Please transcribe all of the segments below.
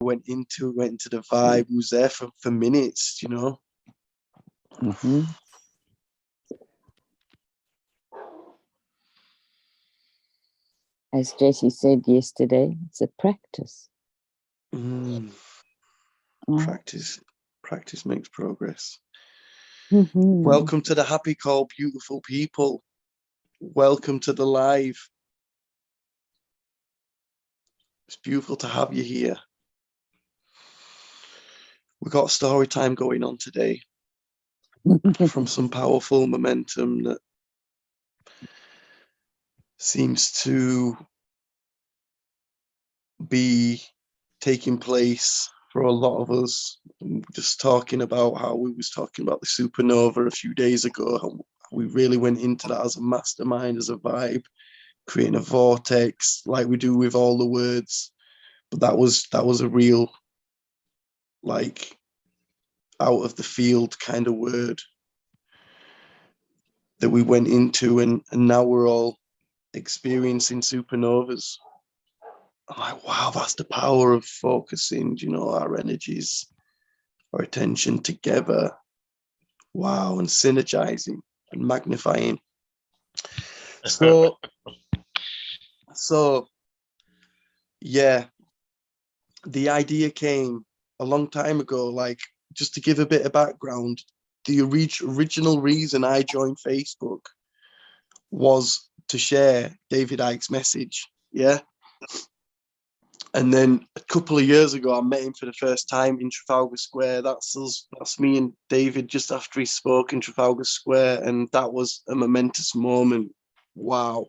went into the vibe. We was there for minutes, you know. Mm-hmm. As Jesse said yesterday, it's a practice. Practice makes progress. Mm-hmm. Welcome to the happy call, beautiful people. Welcome to the live. It's beautiful to have you here. We've got story time going on today from some powerful momentum that seems to be taking place for a lot of us. Just talking about how we was talking about the supernova a few days ago, how we really went into that as a mastermind, as a vibe, creating a vortex like we do with all the words. But that was a real, like, out of the field kind of word that we went into, and now we're all experiencing supernovas. I'm like, wow, that's the power of focusing, you know, our energies, our attention together. Wow, and synergizing and magnifying. So yeah, the idea came a long time ago. Like, just to give a bit of background, the original reason I joined Facebook was to share David Icke's message. Yeah. And then a couple of years ago, I met him for the first time in Trafalgar Square. That's me and David just after he spoke in Trafalgar Square. And that was a momentous moment. Wow.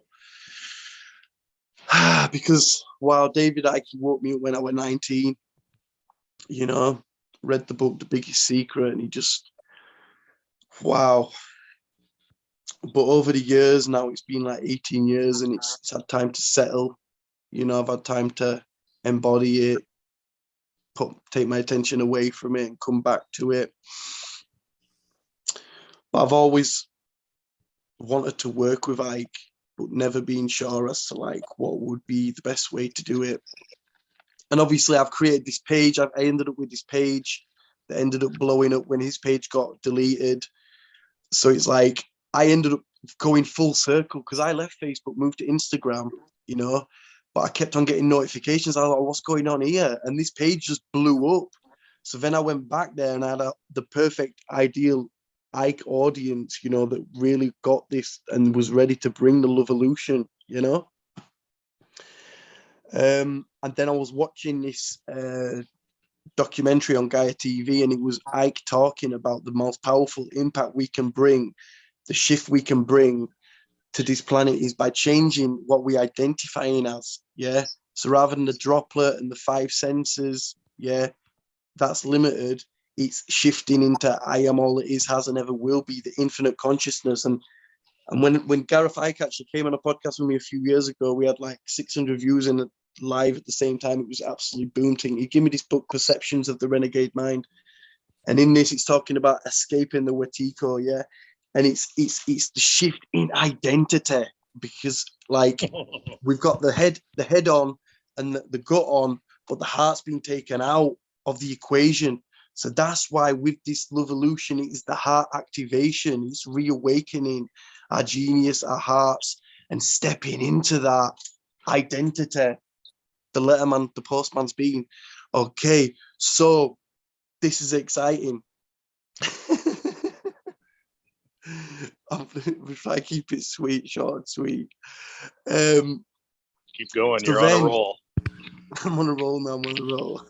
Because, wow, David Icke woke me up when I was 19, you know, read the book, The Biggest Secret, and he just, wow. But over the years, now it's been like 18 years and it's had time to settle. You know, I've had time to embody it, take my attention away from it and come back to it. But I've always wanted to work with Icke, but never been sure as to like what would be the best way to do it. And obviously I've created this page. I ended up with this page that ended up blowing up when his page got deleted. So it's like I ended up going full circle because I left Facebook, moved to Instagram, you know, but I kept on getting notifications. I thought, what's going on here? And this page just blew up. So then I went back there and I had the perfect, ideal Icke audience, you know, that really got this and was ready to bring the Loveolution, you know. And then I was watching this documentary on Gaia TV, and it was Icke talking about the most powerful impact we can bring, the shift we can bring to this planet is by changing what we identifying as. Yeah. So rather than the droplet and the five senses, yeah, that's limited. It's shifting into I am all it is, has, and ever will be, the infinite consciousness. And when Gareth Icke actually came on a podcast with me a few years ago, we had like 600 views in live at the same time. It was absolutely booming. He gave me this book, Perceptions of the Renegade Mind. And in this, it's talking about escaping the Wetiko, yeah. And it's the shift in identity, because like we've got the head on and the gut on, but the heart's been taken out of the equation. So that's why with this Loveolution, it is the heart activation. It's reawakening our genius, our hearts, and stepping into that identity. The letterman, the postman's being. Okay, so this is exciting. I'm trying to keep it sweet, short and sweet. Keep going. You're on a roll. I'm on a roll now. I'm on a roll.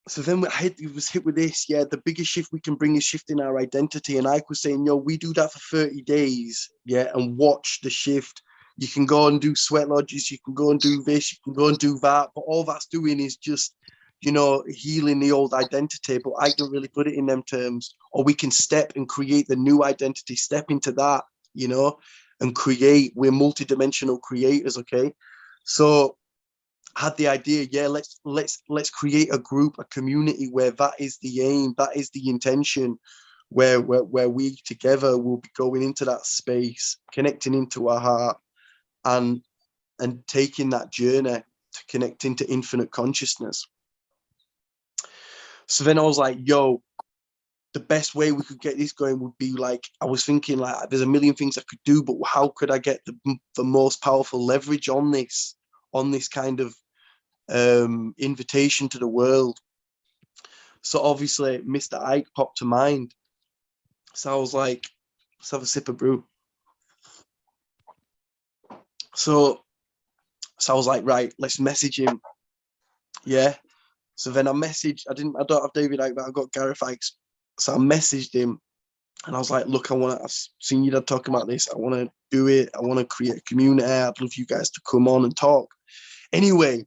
So then it was hit with this. Yeah, the biggest shift we can bring is shifting our identity. And Icke was saying, yo, we do that for 30 days. Yeah, and watch the shift. You can go and do sweat lodges. You can go and do this. You can go and do that. But all that's doing is just, you know, healing the old identity. But I don't really put it in them terms. Or we can step and create the new identity, step into that, you know, and create. We're multidimensional creators, okay? So I had the idea, yeah, let's create a group, a community where that is the aim, that is the intention, where we together will be going into that space, connecting into our heart, and and taking that journey to connect into infinite consciousness. So then I was like, yo, the best way we could get this going would be like, I was thinking like, there's a million things I could do, but how could I get the most powerful leverage on this kind of invitation to the world? So obviously Mr. Ike popped to mind. So I was like, let's have a sip of brew. So I was like, right, let's message him. Yeah. So then I don't have David Ike, but I've got Gareth Ike's. So I messaged him and I was like, look, I've seen you dad talking about this. I want to do it. I want to create a community. I'd love you guys to come on and talk. Anyway,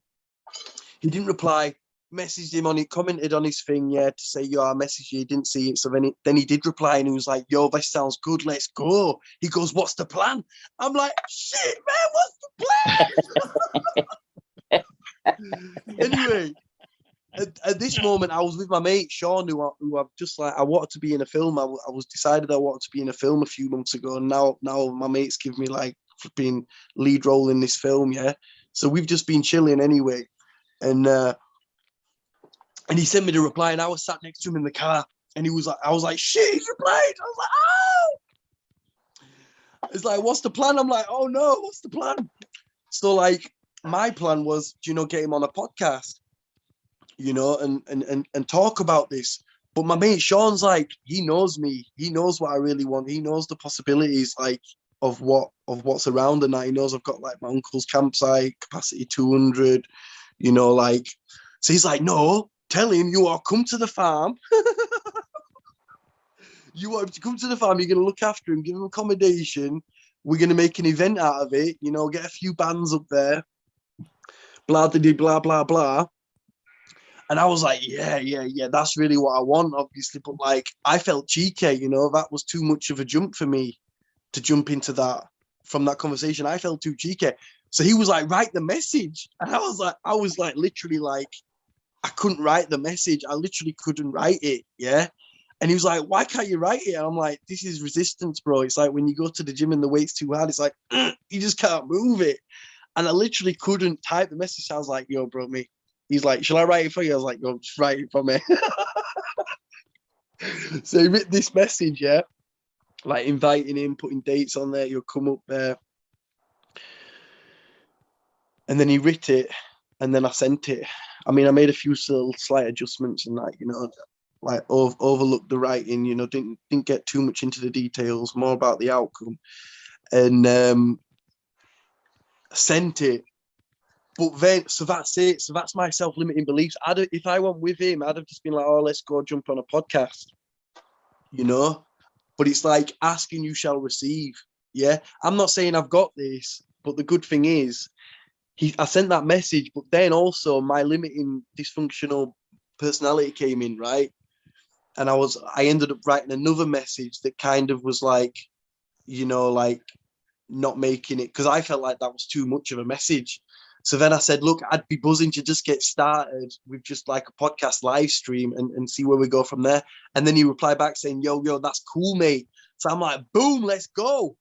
he didn't reply. Messaged him on it, commented on his thing, to say, yo, I messaged you, he didn't see it. So then he did reply and he was like, yo, this sounds good, let's go. He goes, what's the plan? I'm like, shit, man, what's the plan? Anyway, at this moment, I was with my mate, Sean, who I've just like, I wanted to be in a film. I was decided I wanted to be in a film a few months ago. And now my mates give me like flipping lead role in this film, yeah? So we've just been chilling anyway. And he sent me the reply, and I was sat next to him in the car, and I was like, shit, he's replied. I was like, oh! It's like, what's the plan? I'm like, oh no, what's the plan? So like, my plan was, get him on a podcast, and talk about this. But my mate Sean's like, he knows me. He knows what I really want. He knows the possibilities, like, of what's around, and that he knows I've got like my uncle's campsite, capacity 200, like. So he's like, no, tell him you are come to the farm. You are to come to the farm. You're going to look after him, give him accommodation. We're going to make an event out of it. Get a few bands up there. Blah, blah, blah, blah. And I was like, yeah, that's really what I want, obviously. But like, I felt cheeky, that was too much of a jump for me to jump into that from that conversation. I felt too cheeky. So he was like, write the message. And I was like, literally like, I couldn't write the message. I literally couldn't write it. Yeah. And he was like, why can't you write it? And I'm like, this is resistance, bro. It's like when you go to the gym and the weight's too hard, it's like, you just can't move it. And I literally couldn't type the message. I was like, yo, bro, me. He's like, shall I write it for you? I was like, yo, just write it for me. So he wrote this message, yeah, like inviting him, putting dates on there. You'll come up there. And then he writ it, and then I sent it. I mean, I made a few slight adjustments and that, like overlooked the writing, didn't get too much into the details, more about the outcome. And sent it. But then, so that's it. So that's my self-limiting beliefs. If I went with him, I'd have just been like, oh, let's go jump on a podcast, But it's like asking, you shall receive. Yeah. I'm not saying I've got this, but the good thing is, I sent that message, but then also my limiting dysfunctional personality came in, right? And I ended up writing another message that kind of was like, like not making it, because I felt like that was too much of a message. So then I said, look, I'd be buzzing to just get started with just like a podcast live stream and see where we go from there. And then he replied back saying, yo, that's cool, mate. So I'm like, boom, let's go.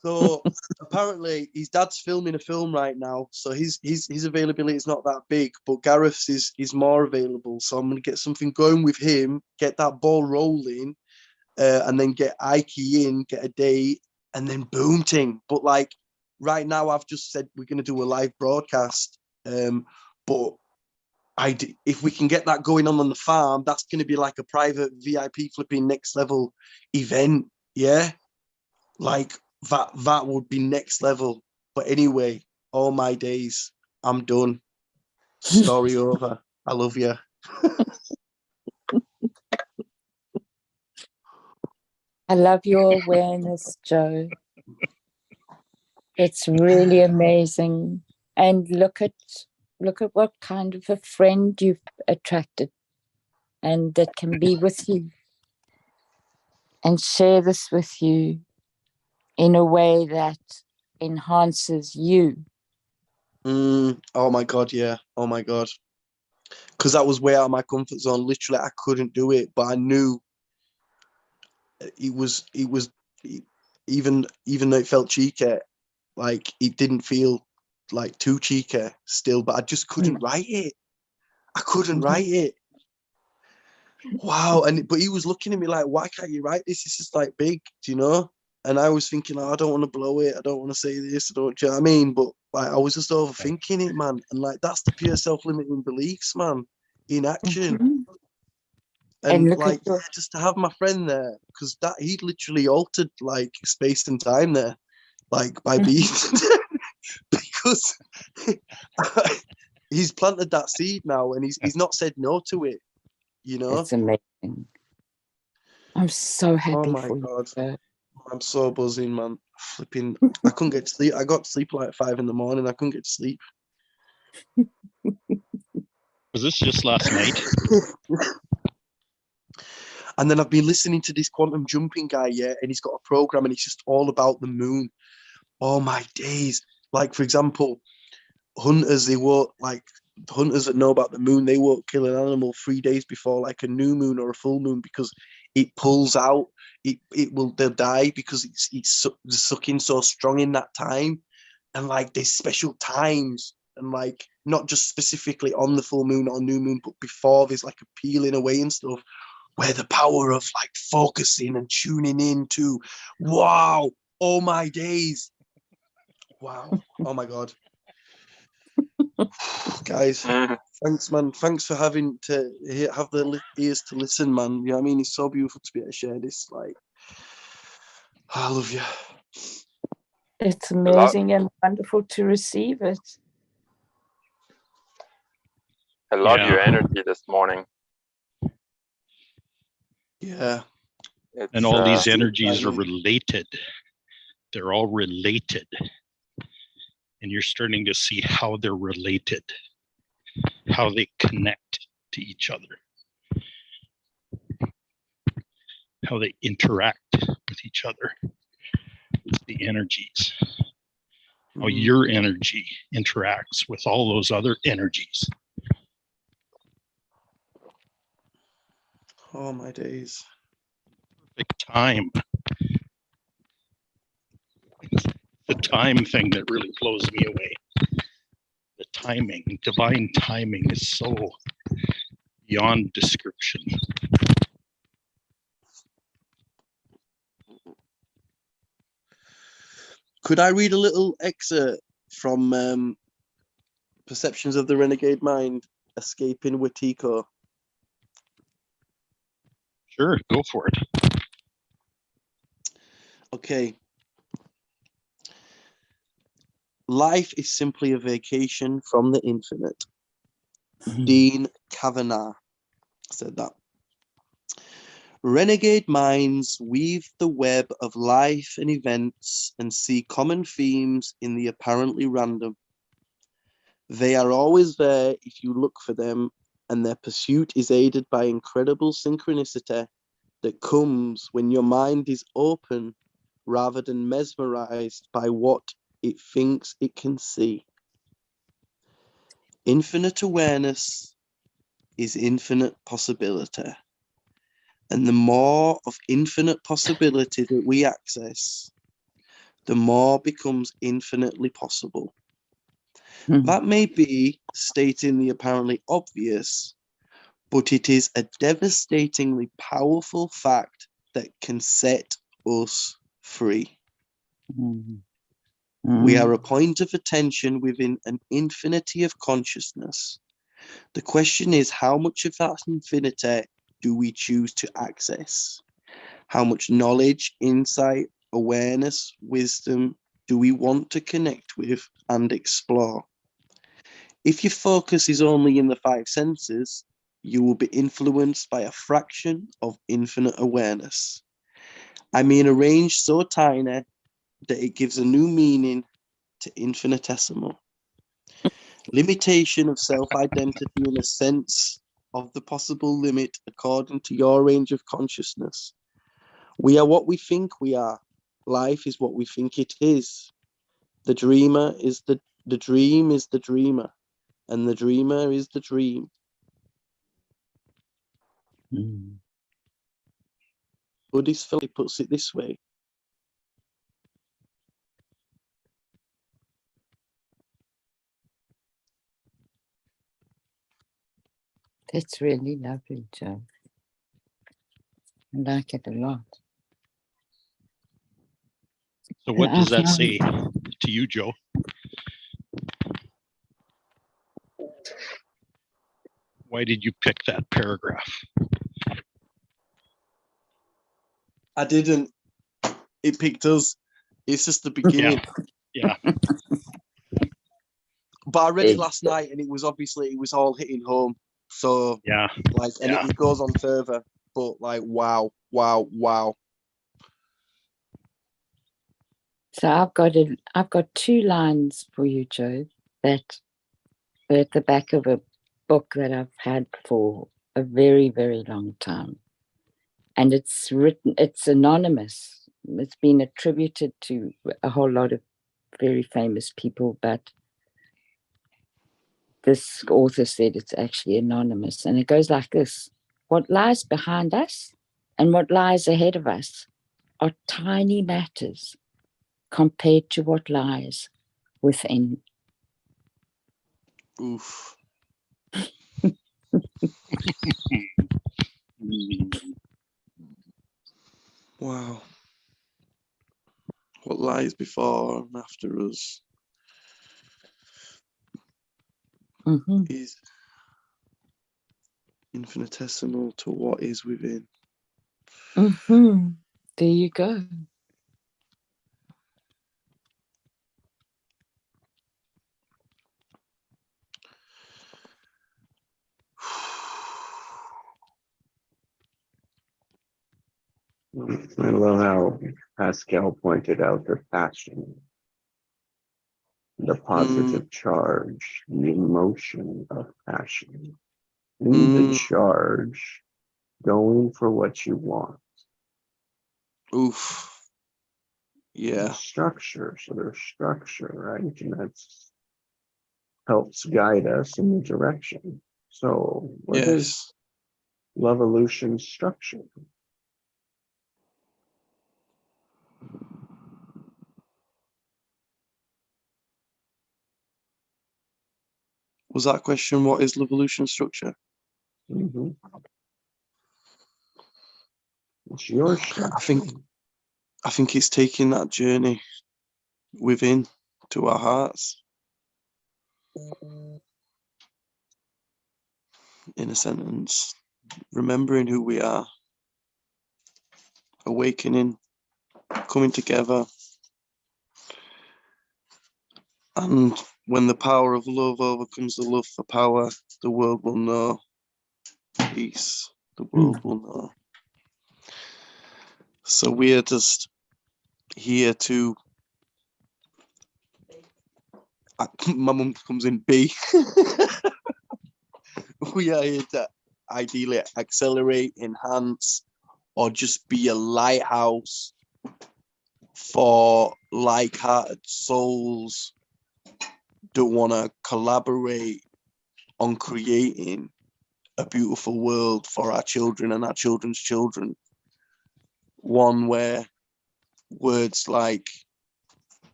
So apparently his dad's filming a film right now. So his availability is not that big, but Gareth's is more available. So I'm going to get something going with him, get that ball rolling, and then get Ike in, get a date, and then boom ting. But like right now, I've just said we're going to do a live broadcast. But if we can get that going on the farm, that's going to be like a private VIP flipping next level event. Yeah. Like that would be next level. But anyway, all my days, I'm done. Story over. I love you. I love your awareness, Joe. It's really amazing. And look at what kind of a friend you've attracted and that can be with you and share this with you in a way that enhances you. Oh my God, yeah. Oh my God. Because that was way out of my comfort zone. Literally, I couldn't do it, but I knew it was even though it felt cheeky, like it didn't feel like too cheeky still, but I just couldn't write it. I couldn't write it. Wow. But he was looking at me like, why can't you write this? This is like big, do you know? And I was thinking, oh, I don't want to blow it. I don't want to say this. Do you know what I mean? But like, I was just overthinking it, man. And like, that's the pure self-limiting beliefs, man, in action. And like, just to have my friend there, because that he'd literally altered like space and time there, like by being, because he's planted that seed now, and he's not said no to it. You know, it's amazing. I'm so happy. Oh my God, I'm so buzzing, man. Flipping, I couldn't get to sleep. I got to sleep like 5 a.m. I couldn't get to sleep. Was this just last night? And then I've been listening to this quantum jumping guy, yeah, and he's got a program, and it's just all about the moon. Oh my days! Like, for example, hunters, hunters that know about the moon, they won't kill an animal 3 days before like a new moon or a full moon, because it pulls out. They'll die because it's sucking so strong in that time. And like, there's special times, and like, not just specifically on the full moon or new moon, but before, there's like a peeling away and stuff, where the power of like focusing and tuning in to, wow, oh my days, wow, oh my God. Guys, thanks, man. Thanks for having to have the ears to listen, man. You know what I mean? It's so beautiful to be able to share this. Like, I love you. It's amazing and wonderful to receive it. I love your energy this morning. Yeah. And all these energies are related. They're all related. And you're starting to see how they're related, how they connect to each other, how they interact with each other, the energies, how your energy interacts with all those other energies. Oh my days. Perfect time. The time thing that really blows me away. The timing, divine timing, is so beyond description. Could I read a little excerpt from Perceptions of the Renegade Mind, Escaping Wetiko? Sure, go for it. Okay. Life is simply a vacation from the infinite. Dean Kavanagh said that. Renegade minds weave the web of life and events and see common themes in the apparently random. They are always there if you look for them, and their pursuit is aided by incredible synchronicity that comes when your mind is open rather than mesmerized by what it thinks it can see. Infinite awareness is infinite possibility. And the more of infinite possibility that we access, the more becomes infinitely possible. That may be stating the apparently obvious, but it is a devastatingly powerful fact that can set us free. We are a point of attention within an infinity of consciousness. The question is, how much of that infinity do we choose to access? How much knowledge, insight, awareness, wisdom do we want to connect with and explore? If your focus is only in the 5 senses, you will be influenced by a fraction of infinite awareness. I mean, a range so tiny that it gives a new meaning to infinitesimal. Limitation of self-identity in a sense of the possible limit according to your range of consciousness. We are what we think we are. Life is what we think it is. The dreamer is the dream is the dreamer, and the dreamer is the dream. Buddhist philosophy puts it this way. It's really lovely, Joe. I like it a lot. So what does that say to you, Joe? Why did you pick that paragraph? I didn't. It picked us. It's just the beginning. Yeah. But I read it last night, and it was all hitting home. So Yeah. like, and it goes on further. But like, wow. So I've got 2 lines for you, Joe, that are at the back of a book that I've had for a very, very long time. And it's anonymous. It's been attributed to a whole lot of very famous people, but this author said it's actually anonymous. And it goes like this: what lies behind us and what lies ahead of us are tiny matters compared to what lies within. Oof. Wow. What lies before and after us is infinitesimal to what is within. There you go. I love how Pascal pointed out the passion, the positive charge, the emotion of passion. Lead the charge, going for what you want. Oof. Yeah. Structure. So there's structure, right? And that's helps guide us in the direction. So what is Lovevolution structure? Was that question, what is Lovevolution structure? Mm-hmm. It's your structure. I think it's taking that journey within to our hearts. In a sentence, remembering who we are, awakening, coming together. And when the power of love overcomes the love for power, the world will know peace. The world will know. So we are just here to. My mum comes in B. We are here to ideally accelerate, enhance, or just be a lighthouse for like-hearted souls that want to collaborate on creating a beautiful world for our children and our children's children. One where words like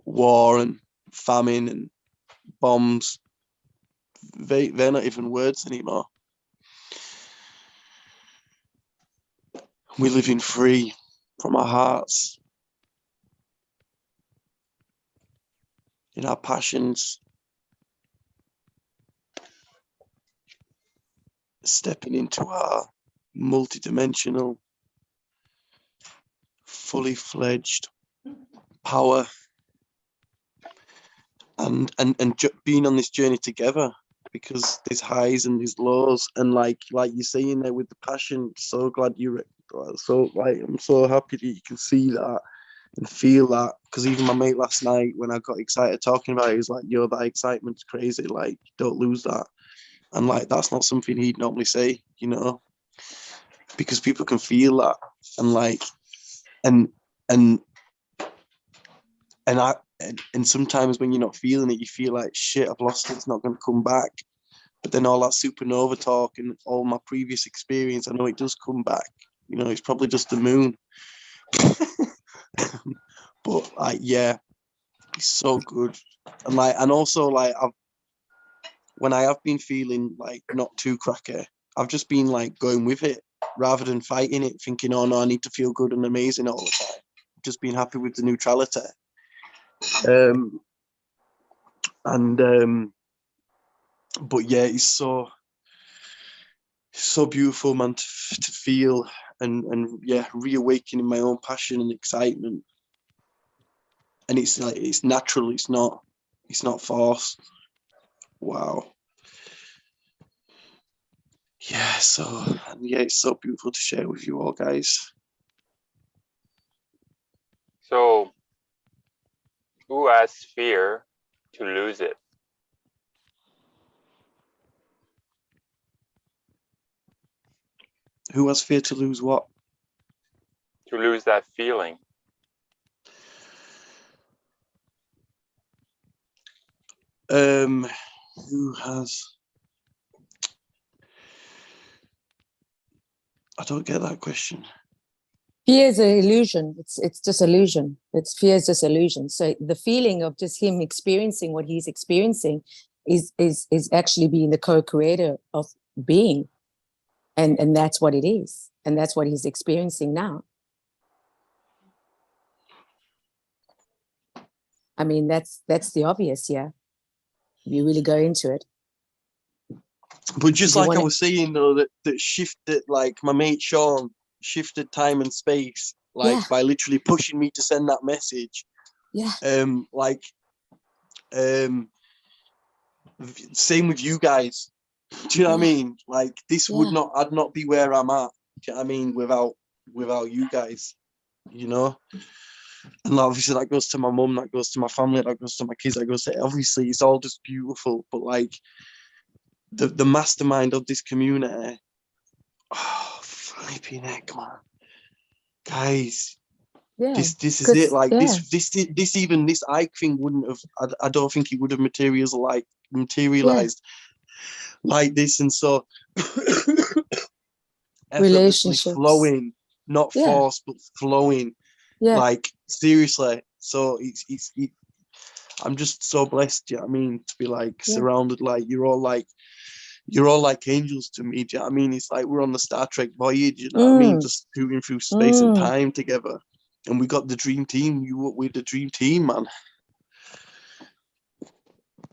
war and famine and bombs, they're not even words anymore. We live in free from our hearts, in our passions, stepping into our multidimensional, fully fledged power, and being on this journey together, because there's highs and there's lows, and like you're saying there with the passion. So glad I'm so happy that you can see that and feel that, because even my mate last night, when I got excited talking about it, he was like, yo, that excitement's crazy, like don't lose that. And like that's not something he'd normally say, you know, because people can feel that, and like and sometimes when you're not feeling it, you feel like shit, I've lost it, it's not going to come back. But then all that supernova talk and all my previous experience, I know it does come back. You know, it's probably just the moon. But like, yeah, it's so good. And also like when I have been feeling like not too cracker, I've just been like going with it rather than fighting it, thinking, oh no, I need to feel good and amazing all the time. Just being happy with the neutrality. But yeah, it's so beautiful, man, to feel and yeah, reawakening my own passion and excitement. And it's like, it's natural, it's not forced. Wow. Yeah, it's so beautiful to share with you all, guys. So, who has fear to lose it? Who has fear to lose what? To lose that feeling. Who has? I don't get that question. Fear is an illusion. It's just illusion. Fear is just illusion. So the feeling of just him experiencing what he's experiencing is actually being the co-creator of being, and that's what it is, and that's what he's experiencing now. I mean, that's the obvious, yeah. You really go into it. But just like I was saying, though, that shifted, like my mate Sean shifted time and space, like by literally pushing me to send that message. Yeah. Same with you guys. Do you know what I mean? Like this I'd not be where I'm at. Do you know what I mean? Without you guys, you know. And obviously that goes to my mum, that goes to my family, that goes to my kids, that goes to, obviously it's all just beautiful. But like the mastermind of this community, oh flipping heck, man, guys, this is it. Like this Ike thing wouldn't have. I don't think it would have materialized like this. And so relationships flowing, not forced, but flowing. Like seriously. So it's I'm just so blessed. Do you know what I mean? To be like surrounded, like you're all like angels to me. Do you know what I mean? It's like we're on the Star Trek voyage. You know what I mean? Just scooting through space and time together. And we got the dream team. We're the dream team, man.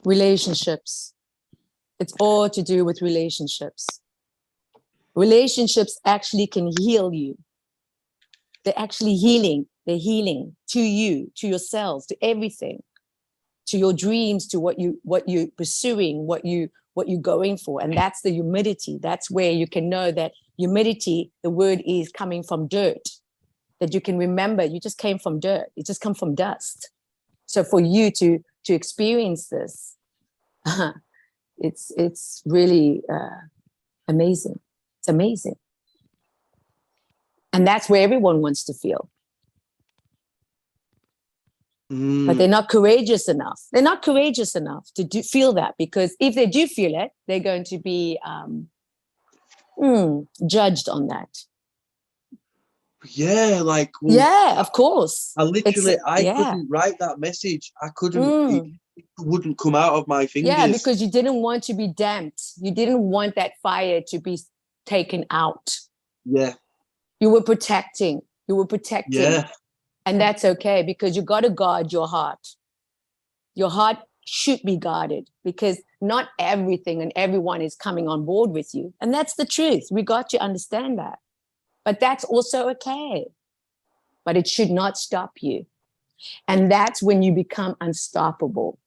Relationships. It's all to do with relationships. Relationships actually can heal you. They're actually healing. They're healing to you, to yourselves, to everything, to your dreams, to what you're pursuing, what you're going for. And that's the humidity. That's where you can know that humidity, the word is coming from dirt, that you can remember you just came from dirt. You just come from dust. So for you to experience this, it's really amazing. It's amazing. And that's where everyone wants to feel. But they're not courageous enough. They're not courageous enough to feel that, because if they do feel it, they're going to be judged on that. Yeah, like of course. I couldn't write that message. I couldn't. It wouldn't come out of my fingers. Yeah, because you didn't want to be damped. You didn't want that fire to be taken out. Yeah. You were protecting. Yeah. And that's okay, because you got to guard your heart. Your heart should be guarded, because not everything and everyone is coming on board with you. And that's the truth. We got to understand that. But that's also okay. But it should not stop you. And that's when you become unstoppable.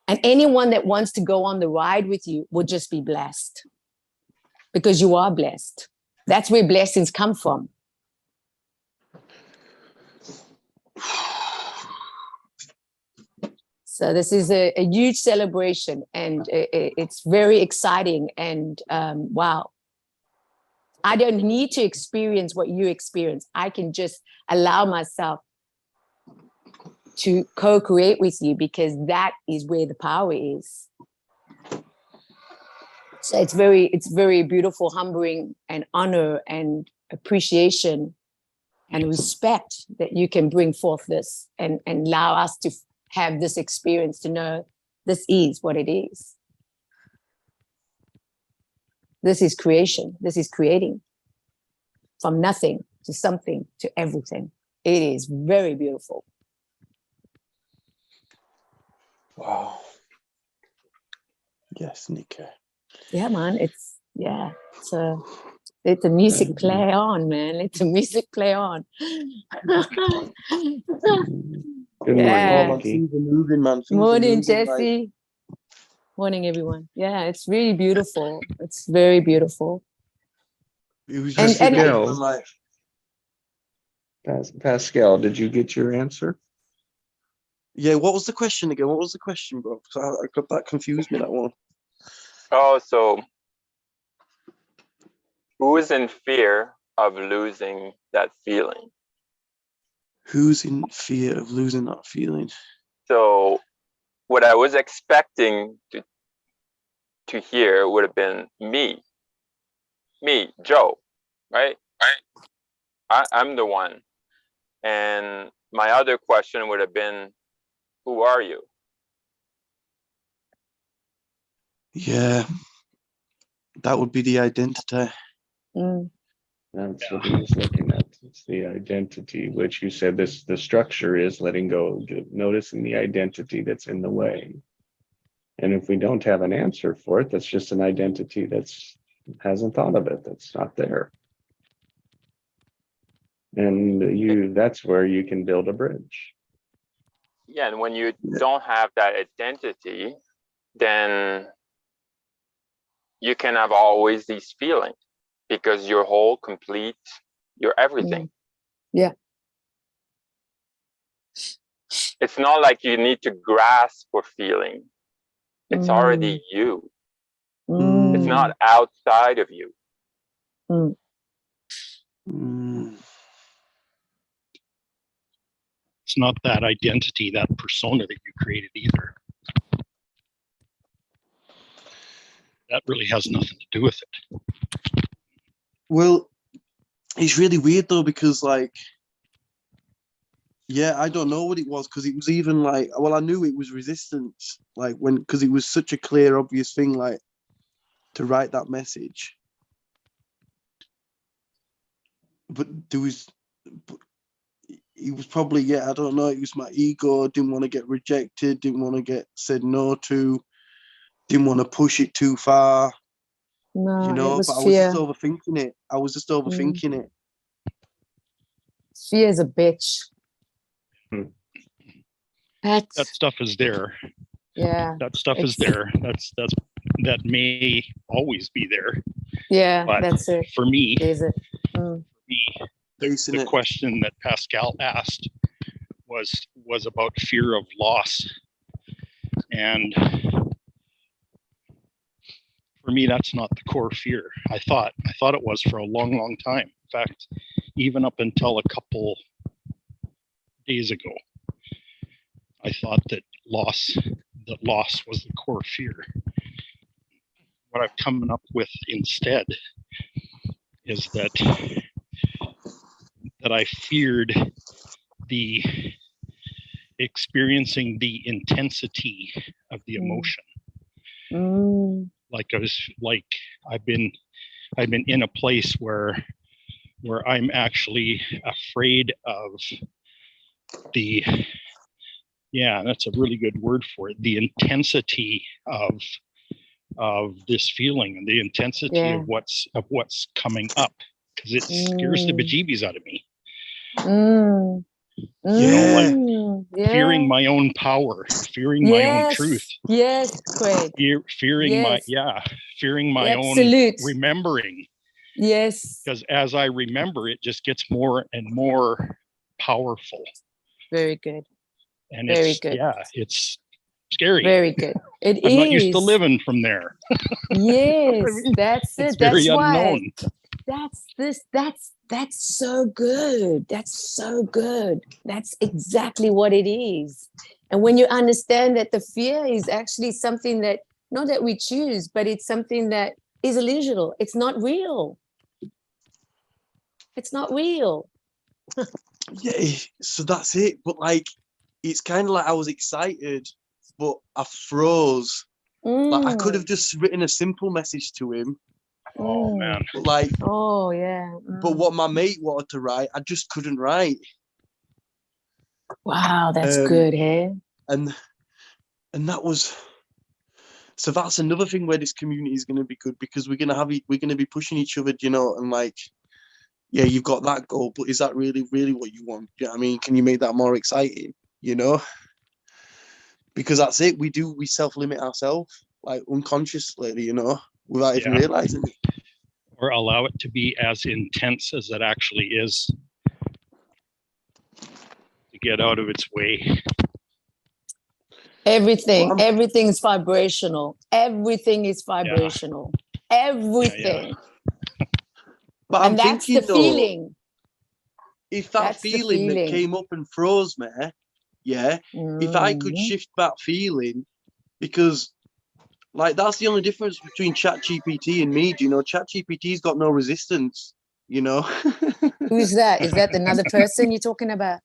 And anyone that wants to go on the ride with you will just be blessed, because you are blessed. That's where blessings come from. So this is a huge celebration, and it's very exciting. And wow, I don't need to experience what you experience. I can just allow myself to co-create with you, because that is where the power is. So it's very beautiful, humbling, and honor and appreciation and respect that you can bring forth this and allow us to have this experience, to know this is what it is. This is creation. This is creating from nothing to something to everything. It is very beautiful. Wow. Yes, Nika. Yeah, man. It's a music play on, man. It's a music play on. Good Yeah. Oh, morning, man, Nikki. things are moving, man. Things are Morning, moving, like, Jesse. Morning, everyone. Yeah, it's really beautiful. It's very beautiful. it was And- just and- weird, Pascal, man, like, Pascal, did you get your answer? yeah, what was the question again? What was the question, bro? 'Cause I got that confused me, that one. Oh, so who is in fear of losing that feeling? Who's in fear of losing that feeling? So what I was expecting to hear would have been me, Joe, right? I'm the one. And my other question would have been, who are you? Yeah, that would be the identity. Mm, That's what he was looking at. It's the identity, which you said the structure is letting go, noticing the identity that's in the way. And if we don't have an answer for it, that's just an identity that's hasn't thought of it, that's not there. And that's where you can build a bridge. Yeah, and when you don't have that identity, then you can have always these feelings because you're whole, complete, you're everything. Yeah. It's not like you need to grasp for feeling. It's already you. mm, It's not outside of you. mm. Mm. It's not that identity, that persona that you created either. That really has nothing to do with it. Well, it's really weird though, because like, yeah, I don't know what it was, because it was even like, well, I knew it was resistance, like because it was such a clear, obvious thing, like to write that message. But there was, it was probably, yeah, I don't know, it was my ego, didn't want to get rejected, didn't want to get said no to, didn't want to push it too far, No, you it know, was but I was just fear. overthinking it. I was just overthinking it. Fear is a bitch. That That's stuff is there. yeah. That stuff is there. That may always be there. Yeah, But that's it. for me, There's it. Mm. Facing the it. question that Pascal asked was about fear of loss. And for me, that's not the core fear. I thought it was for a long, long time. In fact, even up until a couple days ago, I thought that loss was the core fear. What I've come up with instead is that I feared the experiencing the intensity of the emotion. Like I've been in a place where I'm actually afraid of that's a really good word for it, the intensity of this feeling and the intensity of what's coming up, because it scares the bejeebies out of me. Yeah. Fearing my own power, fearing my own truth. Yes, Craig. Fearing my Absolute. own remembering. Yes. Because as I remember, it just gets more and more powerful. Very good. And Very it's good. it's scary. Very good. I'm not used to living from there. Yes, that's it. It's very That's why. unknown. That's so good. That's so good. That's exactly what it is. And when you understand that the fear is actually something that, not that we choose, but it's something that is illusional. It's not real. It's not real. Yeah, so that's it. But like, it's kind of like I was excited, but I froze. Like I could have just written a simple message to him, Oh Mm. man. Like, Oh yeah. but what my mate wanted to write, I just couldn't write. Wow, that's Um, good, hey? And that was, so that's another thing where this community is going to be good, because we're going to be pushing each other, you know, and like, yeah, you've got that goal, but is that really what you want? You know what I mean? Can you make that more exciting? You know, because that's it. We self-limit ourselves, like unconsciously, you know, without even Yeah. realizing it. Or allow it to be as intense as it actually is, to get out of its way. Everything, Well, everything is vibrational. Everything is vibrational. Everything. But I'm And that's thinking the though, feeling. if that That's the feeling that feeling. came up and froze me, yeah, if I could Mm. shift that feeling, because like that's the only difference between ChatGPT and me. Do you know, ChatGPT's got no resistance, you know? Who's that? Is that another person you're talking about?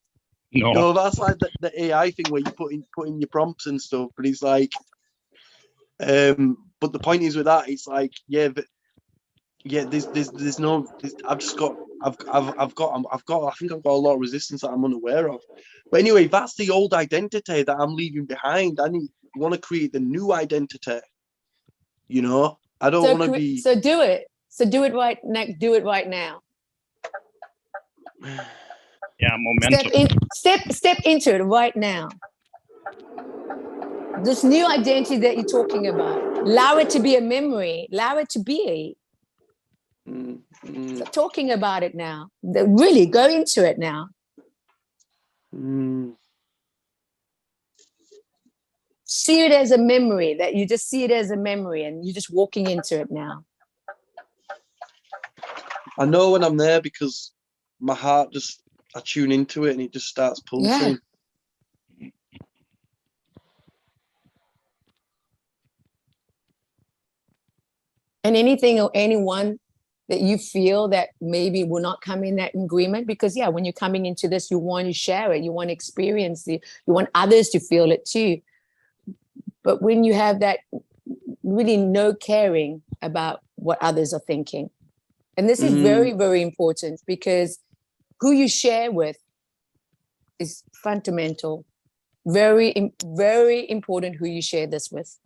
No. No, that's like the AI thing where you put in your prompts and stuff, but it's like, but the point is with that, it's like, yeah, but yeah, there's no, I've just got, I think I've got a lot of resistance that I'm unaware of. But anyway, that's the old identity that I'm leaving behind. I want to create the new identity. You know, I don't want to be. So do it. So do it right now. Do it right now. Yeah, momentum. Step into it right now. This new identity that you're talking about, allow it to be a memory. Allow it to be. Stop talking about it now. Really go into it now. See it as a memory, that you just see it as a memory and you're just walking into it now. I know when I'm there because my heart just, I tune into it and it just starts pulsing. Yeah. And anything or anyone that you feel that maybe will not come in that agreement, because yeah, when you're coming into this, you want to share it, you want to experience it, you want others to feel it too. But when you have that really no caring about what others are thinking, and this is very, very important, because who you share with is fundamental. Very, very important who you share this with.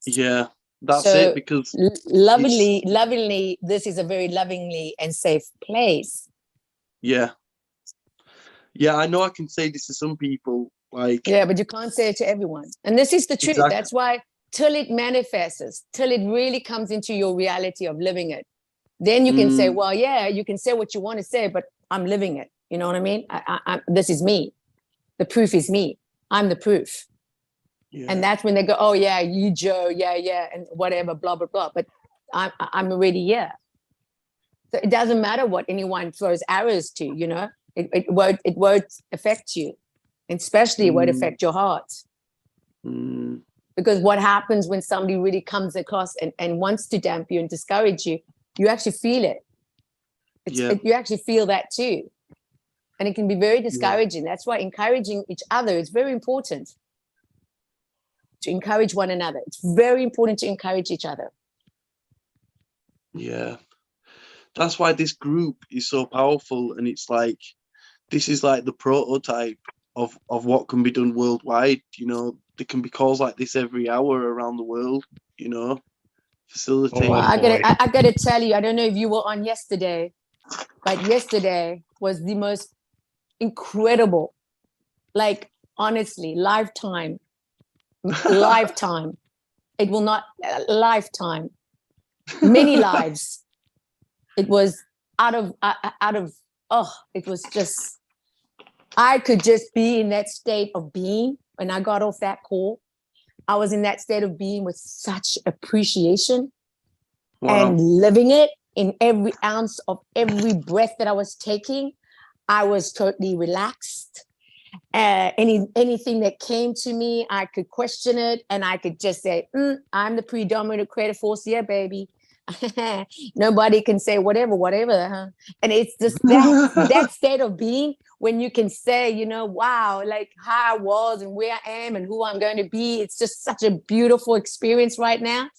Yeah, that's so it, because lovingly, this is a very lovingly and safe place. Yeah, I know I can say this to some people, like, yeah, but you can't say it to everyone. And this is the truth. Exactly. That's why till it manifests, till it really comes into your reality of living it, then you can say, well, yeah, you can say what you want to say, but I'm living it. You know what I mean? This is me. The proof is me. I'm the proof. Yeah. And that's when they go, oh yeah, you Joe, yeah, and whatever, blah, blah, blah. But I'm already here. So it doesn't matter what anyone throws arrows to, you know, it won't affect you. And especially it won't affect your heart. Because what happens when somebody really comes across and wants to damp you and discourage you, you actually feel it. You actually feel that too. And it can be very discouraging. That's why encouraging each other is very important. To encourage one another. It's very important to encourage each other. Yeah. That's why this group is so powerful. And it's like, this is like the prototype of what can be done worldwide. You know, there can be calls like this every hour around the world, you know, facilitating. Well, I gotta tell you, I don't know if you were on yesterday, but yesterday was the most incredible, like honestly, lifetime. It will not, lifetime, many lives. It was out of, it was just, I could just be in that state of being. When I got off that call, I was in that state of being with such appreciation. Wow. And living it in every ounce of every breath that I was taking. I was totally relaxed. Anything that came to me, I could question it, and I could just say, I'm the predominant creative force, yeah, baby. Nobody can say whatever, huh? And it's just that state of being when you can say, you know, wow, like how I was and where I am and who I'm going to be. It's just such a beautiful experience right now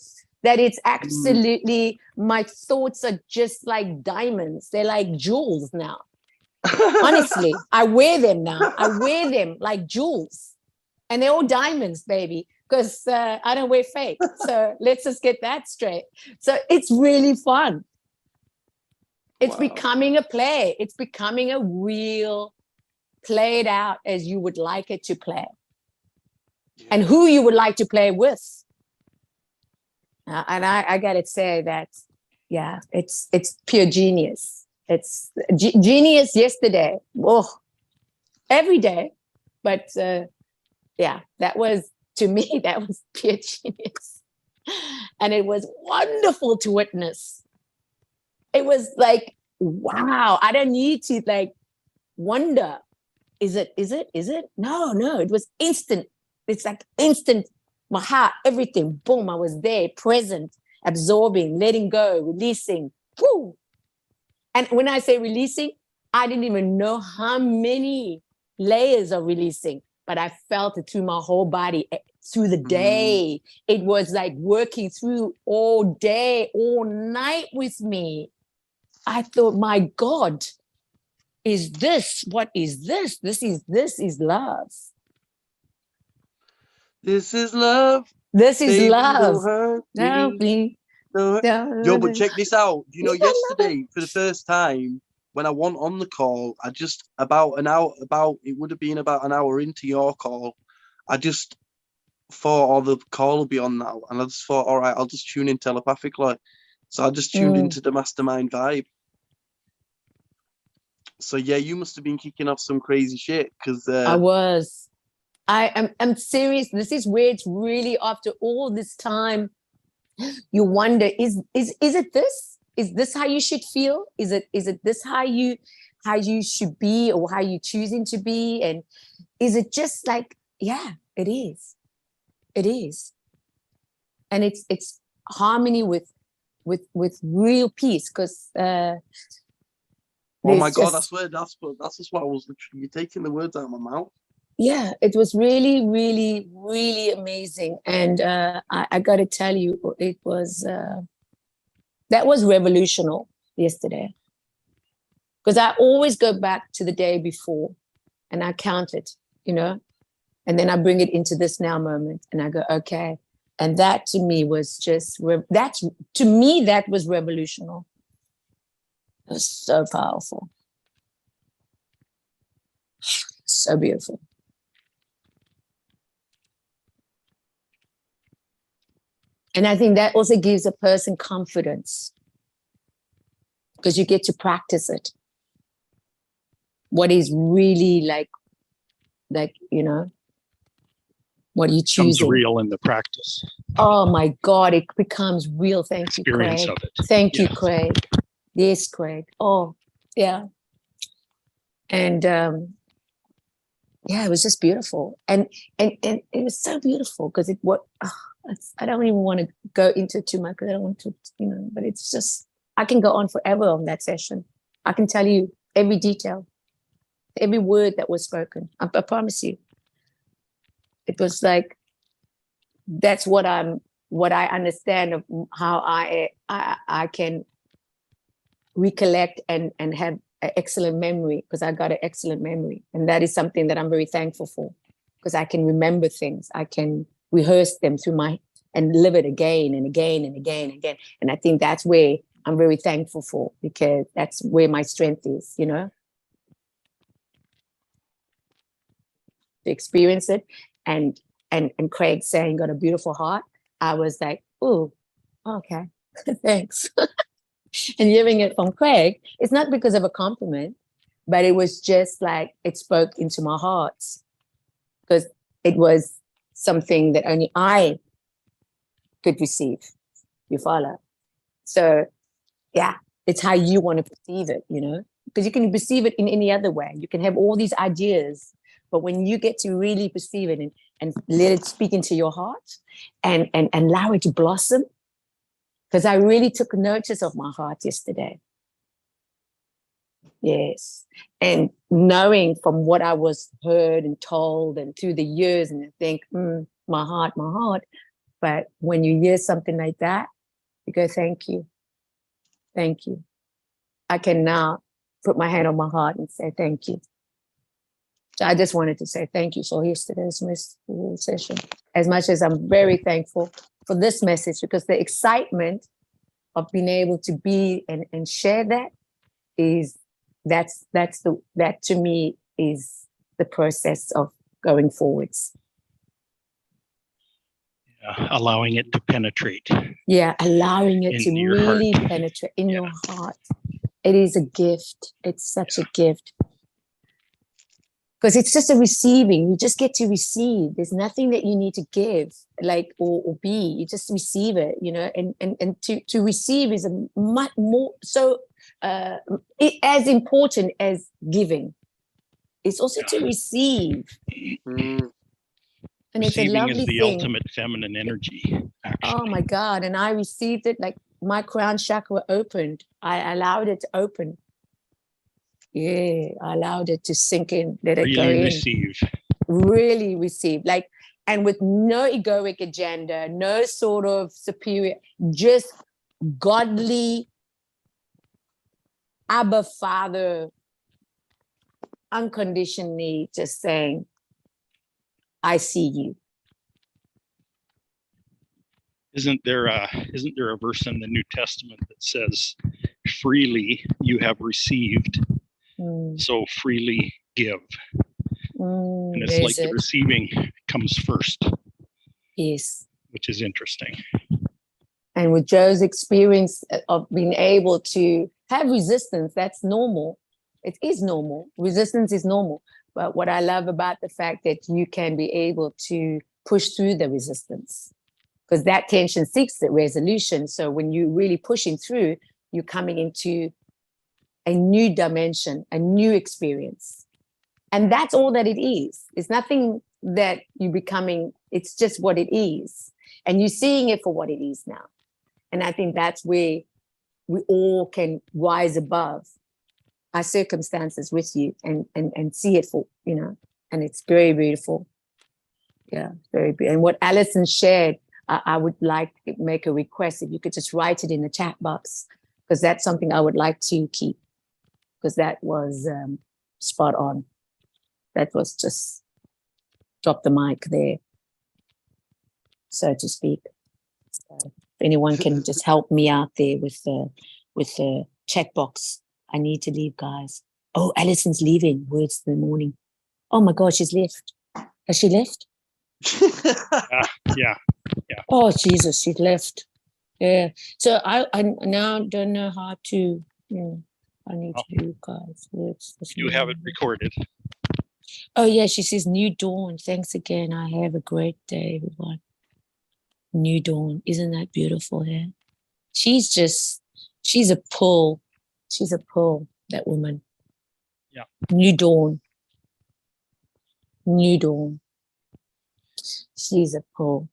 that it's absolutely, my thoughts are just like diamonds. They're like jewels now. Honestly, I wear them now. I wear them like jewels. And they're all diamonds, baby, because I don't wear fake. So let's just get that straight. So it's really fun. It's becoming a play. It's becoming a real, play it out as you would like it to play. Yeah. And who you would like to play with. And I got to say that, yeah, it's pure genius. It's genius yesterday. Oh, every day. But yeah, that was, to me, that was pure genius. And it was wonderful to witness. It was like, wow, I don't need to like wonder, is it? No, it was instant. It's like instant, my heart, everything, boom, I was there, present, absorbing, letting go, releasing. Whoo. And when I say releasing, I didn't even know how many layers of releasing, but I felt it through my whole body, through the day. It was like working through all day, all night with me. I thought, my God, is this, what is this? This is love. This is love. This is Baby, love. don't hurt No, me. please. Yo, but check this out. You know, yesterday, for the first time, when I went on the call, I just, it would have been about an hour into your call, I just thought, the call will be on now. And I just thought, all right, I'll just tune in telepathically. So I just tuned into the mastermind vibe. So yeah, you must have been kicking off some crazy shit, because I was. I'm serious. This is where it's really, after all this time, you wonder, is it this? Is this how you should feel? Is it this how you should be, or how you choosing to be? And is it just like, yeah, it is. It is. And it's harmony with real peace, because oh my God, I swear that's just what I was literally, you're taking the words out of my mouth. Yeah, it was really, really, really amazing. And I got to tell you, it was, that was revolutionary yesterday. Because I always go back to the day before and I count it, you know, and then I bring it into this now moment and I go, okay. And that to me was just, that was revolutionary. It was so powerful. So beautiful. And I think that also gives a person confidence, because you get to practice it. What is really like, you know, what are you choosing? Becomes real in the practice. Oh my God, it becomes real. Thank you, Craig. Experience of it. Thank you, Craig. Yes, Craig. Oh, yeah. And yeah, it was just beautiful. And it was so beautiful, because I don't even want to go into too much, because I don't want to, you know, but it's just, I can go on forever on that session. I can tell you every detail, every word that was spoken. I promise you. It was like, that's what I understand of how I can recollect and have an excellent memory, because I got an excellent memory. And that is something that I'm very thankful for, because I can remember things. I can rehearse them and live it again and again and again and again. And I think that's where I'm very thankful for, because that's where my strength is, you know, to experience it. And Craig saying, got a beautiful heart. I was like, oh, okay, thanks. And hearing it from Craig, it's not because of a compliment, but it was just like, it spoke into my heart, because it was something that only I could receive. You follow? So yeah, it's how you want to perceive it, you know, because you can perceive it in any other way. You can have all these ideas, but when you get to really perceive it and let it speak into your heart and allow it to blossom, because I really took notice of my heart yesterday. Yes. And knowing from what I was heard and told and through the years, and I think, my heart. But when you hear something like that, You go, thank you. Thank you. I can now put my hand on my heart and say thank you. So I just wanted to say thank you for yesterday's session. As much as I'm very thankful for this message, because the excitement of being able to be and share that is that to me is the process of going forwards. Yeah, allowing it to penetrate. Yeah, allowing it to really penetrate in your heart. It is a gift. It's such a gift. Because it's just a receiving. You just get to receive. There's nothing that you need to give, like or be. You just receive it, you know. And to receive is a much more so as important as giving. It's also to receive. And Receiving it's a lovely is the thing. ultimate feminine energy. Actually. Oh my God! And I received it like my crown chakra opened. I allowed it to open. Yeah, I allowed it to sink in, let it go in. Really receive, like, and with no egoic agenda, no sort of superior, just godly Abba Father, unconditionally just saying, I see you. Isn't there a verse in the New Testament that says, freely you have received, so freely give. And it's like the receiving comes first. Yes. Which is interesting. And with Joe's experience of being able to have resistance, that's normal. It is normal. Resistance is normal. But what I love about the fact that you can be able to push through the resistance, because that tension seeks the resolution. So when you're really pushing through, you're coming into a new dimension, a new experience. And that's all that it is. It's nothing that you're becoming, it's just what it is. And you're seeing it for what it is now. And I think that's where we all can rise above our circumstances with you and see it for, you know, and it's very beautiful. Yeah, very beautiful. And what Alison shared, I would like to make a request if you could just write it in the chat box, because that's something I would like to keep, because that was spot on. That was just drop the mic there, so to speak. So if anyone can just help me out there with the check box. I need to leave, guys. Oh, Alison's leaving. Words in the morning. Oh my God, she's left. Has she left? Yeah. Oh Jesus, she's left. Yeah. So I now don't know how to. I need to do, guys. Words. You have it recorded. Oh yeah, she says new dawn. Thanks again. I have a great day, everyone. New dawn. Isn't that beautiful here? She's a pull. She's a pull, that woman. Yeah. New dawn. New dawn. She's a pull.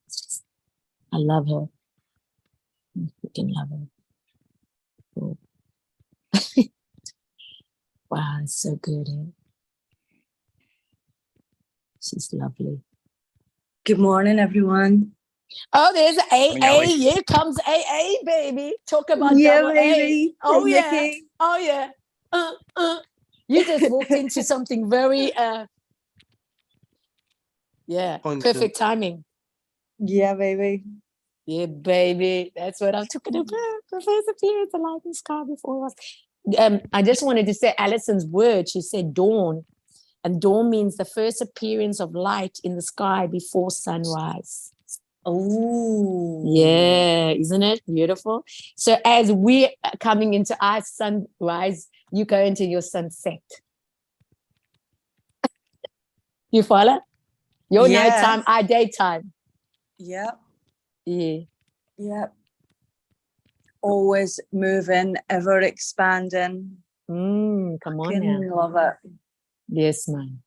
I love her. I freaking love her. Cool. Wow, it's so good. Eh? She's lovely. Good morning, everyone. Oh, there's AA. Here comes AA, baby. Talk about double baby. A. Oh, Hey, yeah. Nikki. Oh, yeah. You just walked into something very, perfect timing. Yeah, baby. Yeah, baby. That's what I'm talking about. The first appearance of light in the sky before us. I just wanted to say Alison's word. She said dawn. And dawn means the first appearance of light in the sky before sunrise. Oh. Yeah, isn't it beautiful? So as we're coming into our sunrise, you go into your sunset. You follow? Your nighttime, our daytime. Yep. Yeah. Yep. Always moving, ever expanding. Come on now. Love it. Yes, man.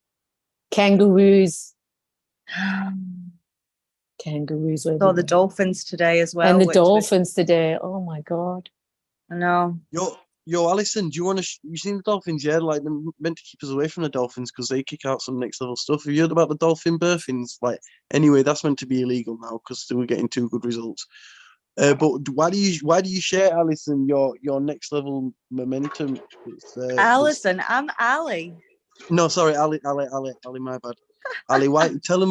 Kangaroos. Kangaroos. Saw the dolphins today as well. And the dolphins today. Oh my God. I know. Yo, Alison, do you want to? You seen the dolphins? Yeah, like they're meant to keep us away from the dolphins because they kick out some next level stuff. Have you heard about the dolphin birthings? Like, anyway, that's meant to be illegal now because they were getting too good results. But why do you share, Alison, your next level momentum? Alison, I'm Ali. No, sorry, Ali, my bad. Ali, why? Tell him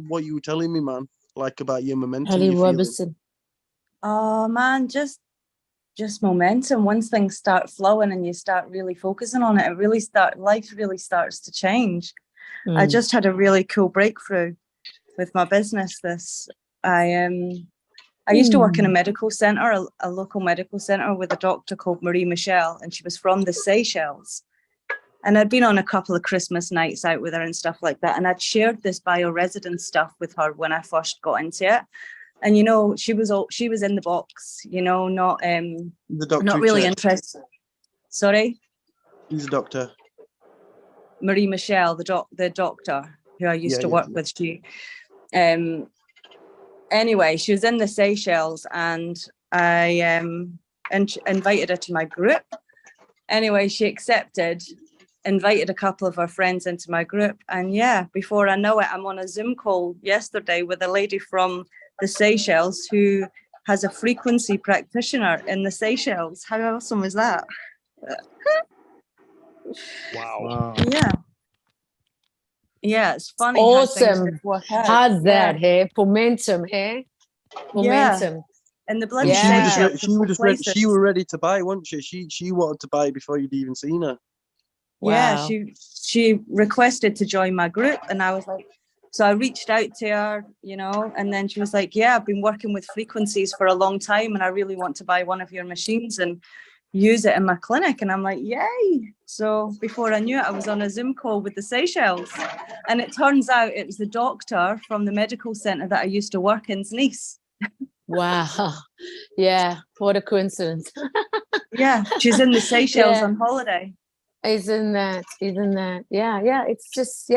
what you were telling me, man. Like about your momentum. Ali you're feeling. Robertson. Oh man, just momentum. Once things start flowing and you start really focusing on it, life really starts to change. I just had a really cool breakthrough with my business. I used to work in a medical center, a local medical center, with a doctor called Marie Michelle, and she was from the Seychelles. And I'd been on a couple of Christmas nights out with her and stuff like that. And I'd shared this bioresidence stuff with her when I first got into it. And, you know, she was in the box, you know, not really interested. Sorry? He's a doctor. Marie Michelle, the doctor who I used to work with. She, anyway, she was in the Seychelles, and I invited her to my group. Anyway, she accepted, invited a couple of her friends into my group. And yeah, before I know it, I'm on a Zoom call yesterday with a lady from the Seychelles who has a frequency practitioner in the Seychelles. How awesome is that? Wow. Yeah, it's funny. Awesome. How's that, hey? Momentum, hey? Momentum. And the bloody she was ready to buy, wasn't she? She wanted to buy before you'd even seen her. Wow. Yeah, she requested to join my group, and I was like, so I reached out to her, you know, and then she was like, yeah, I've been working with frequencies for a long time, and I really want to buy one of your machines and use it in my clinic. And I'm like, yay. So before I knew it, I was on a Zoom call with the Seychelles, and it turns out it was the doctor from the medical center that I used to work in's niece. Wow. Yeah, what a coincidence. Yeah, she's in the Seychelles on holiday. Isn't that yeah, it's just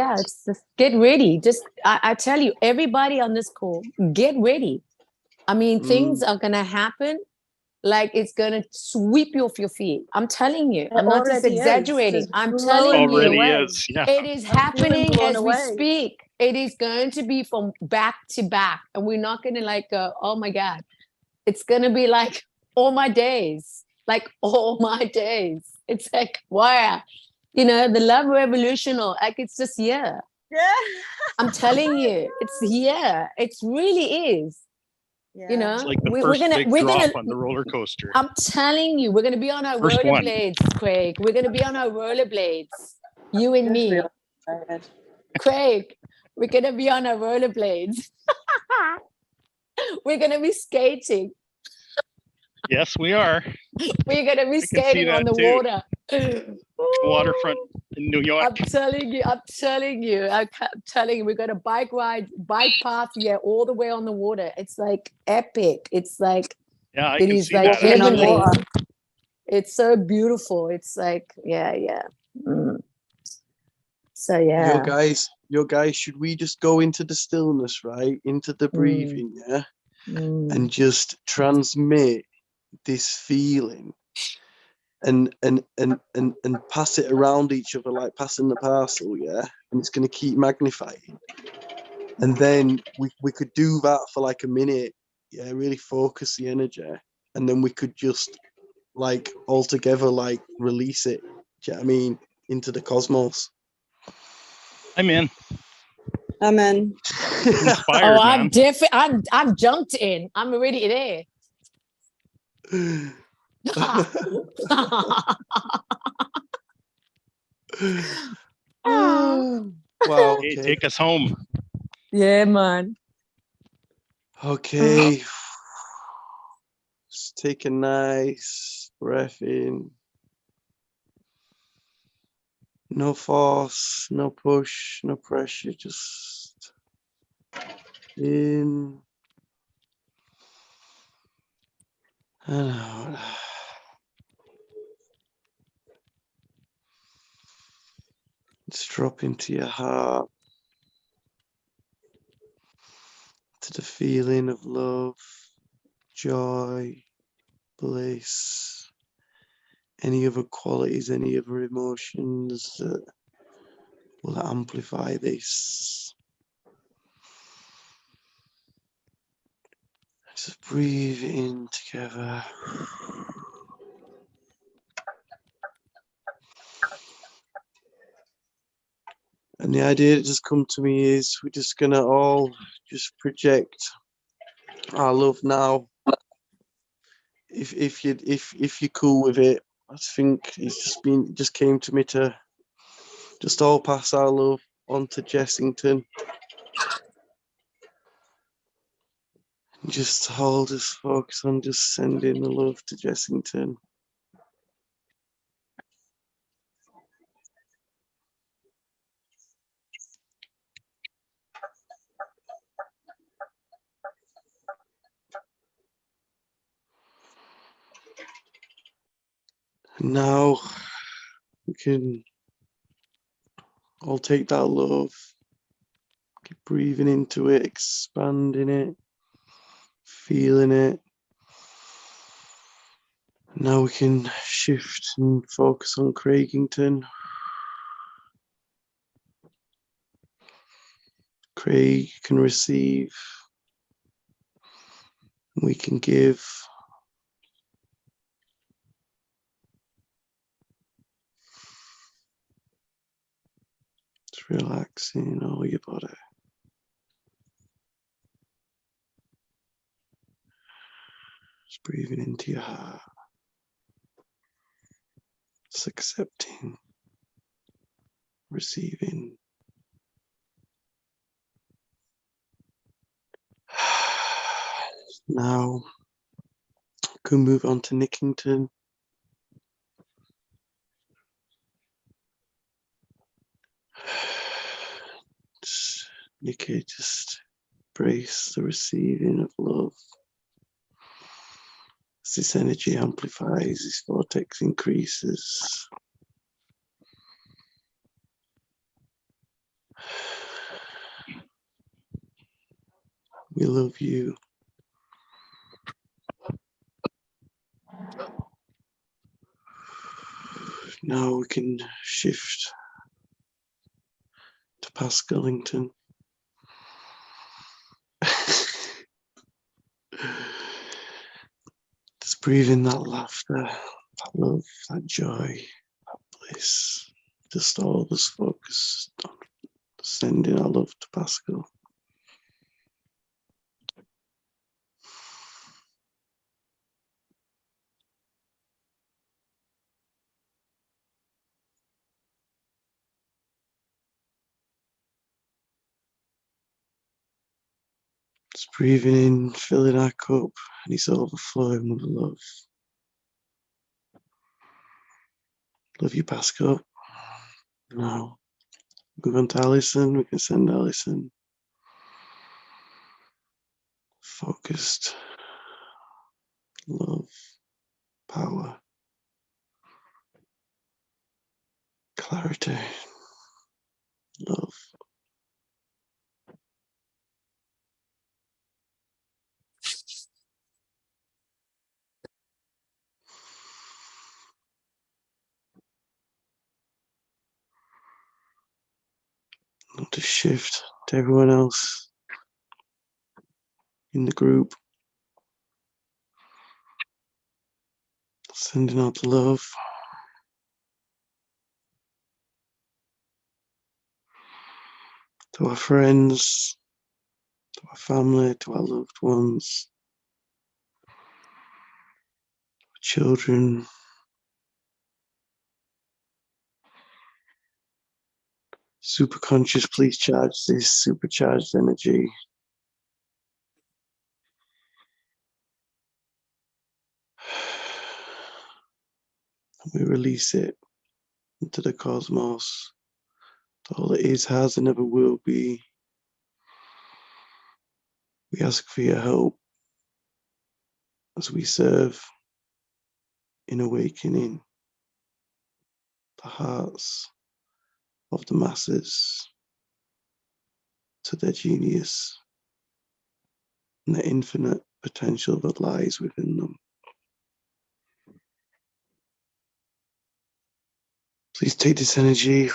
get ready. Just I tell you, everybody on this call, get ready. I mean, things are gonna happen like it's gonna sweep you off your feet. I'm telling you. I'm not just exaggerating. I'm telling you. It is happening as we speak. It is going to be from back to back, and we're not gonna like oh my God. It's gonna be like all my days. Like all my days. It's like, wow, you know, the love revolution, or like it's just yeah. I'm telling you, it's yeah. It really is. Yeah. You know, it's like the we're gonna on the roller coaster. I'm telling you, we're gonna be on our rollerblades, Craig. We're gonna be on our rollerblades. You and me, Craig. We're gonna be on our rollerblades. We're gonna be skating. Yes, we are. We're going to be skating on the water. Waterfront in New York. I'm telling you. I'm telling you, we're going to bike path all the way on the water. It's like epic. It's like, it is like heavenly. It's so beautiful. It's like, yeah. So, yeah. Yo guys, should we just go into the stillness, right? Into the breathing, yeah? And just transmit this feeling and pass it around each other like passing the parcel, yeah, and it's going to keep magnifying. And then we could do that for like a minute, yeah, really focus the energy, and then we could just like all together like release it, do you know what I mean, into the cosmos. I'm in. Oh, I'm different. I'm jumped in. I'm already there. Wow. Okay. Take us home. Yeah, man. Okay. Just take a nice breath in. No force, no push, no pressure, just in and out. Just drop into your heart, to the feeling of love, joy, bliss, any other qualities, any other emotions that will amplify this. Just breathe in together. And the idea that just come to me is we're just gonna all just project our love now. If you're cool with it, I think it's just came to me to just all pass our love on to Jessington. Just hold us, focus on just sending the love to Jessington. And now we can all take that love, keep breathing into it, expanding it, feeling it. Now we can shift and focus on Craigington. Craig can receive, we can give. Just relaxing all your body. Just breathing into your heart. Just accepting, receiving. Now, can move on to Nickington. Just, Nicky, just embrace the receiving of love. As this energy amplifies, this vortex increases. We love you. Now we can shift to Pascalington. Just breathe in that laughter, that love, that joy, that bliss. Just all this focus on sending our love to Pascal. Just breathing in, filling our cup, and it's overflowing with love. Love you, Pascal. Now, move on to Alison. We can send Alison. Focused love, power, clarity, love. Not to shift to everyone else in the group. Sending out the love. To our friends, to our family, to our loved ones, our children. Super conscious, please charge this supercharged energy. We release it into the cosmos. To all it is, has, and ever will be. We ask for your help as we serve in awakening the hearts of the masses to their genius and the infinite potential that lies within them. Please take this energy,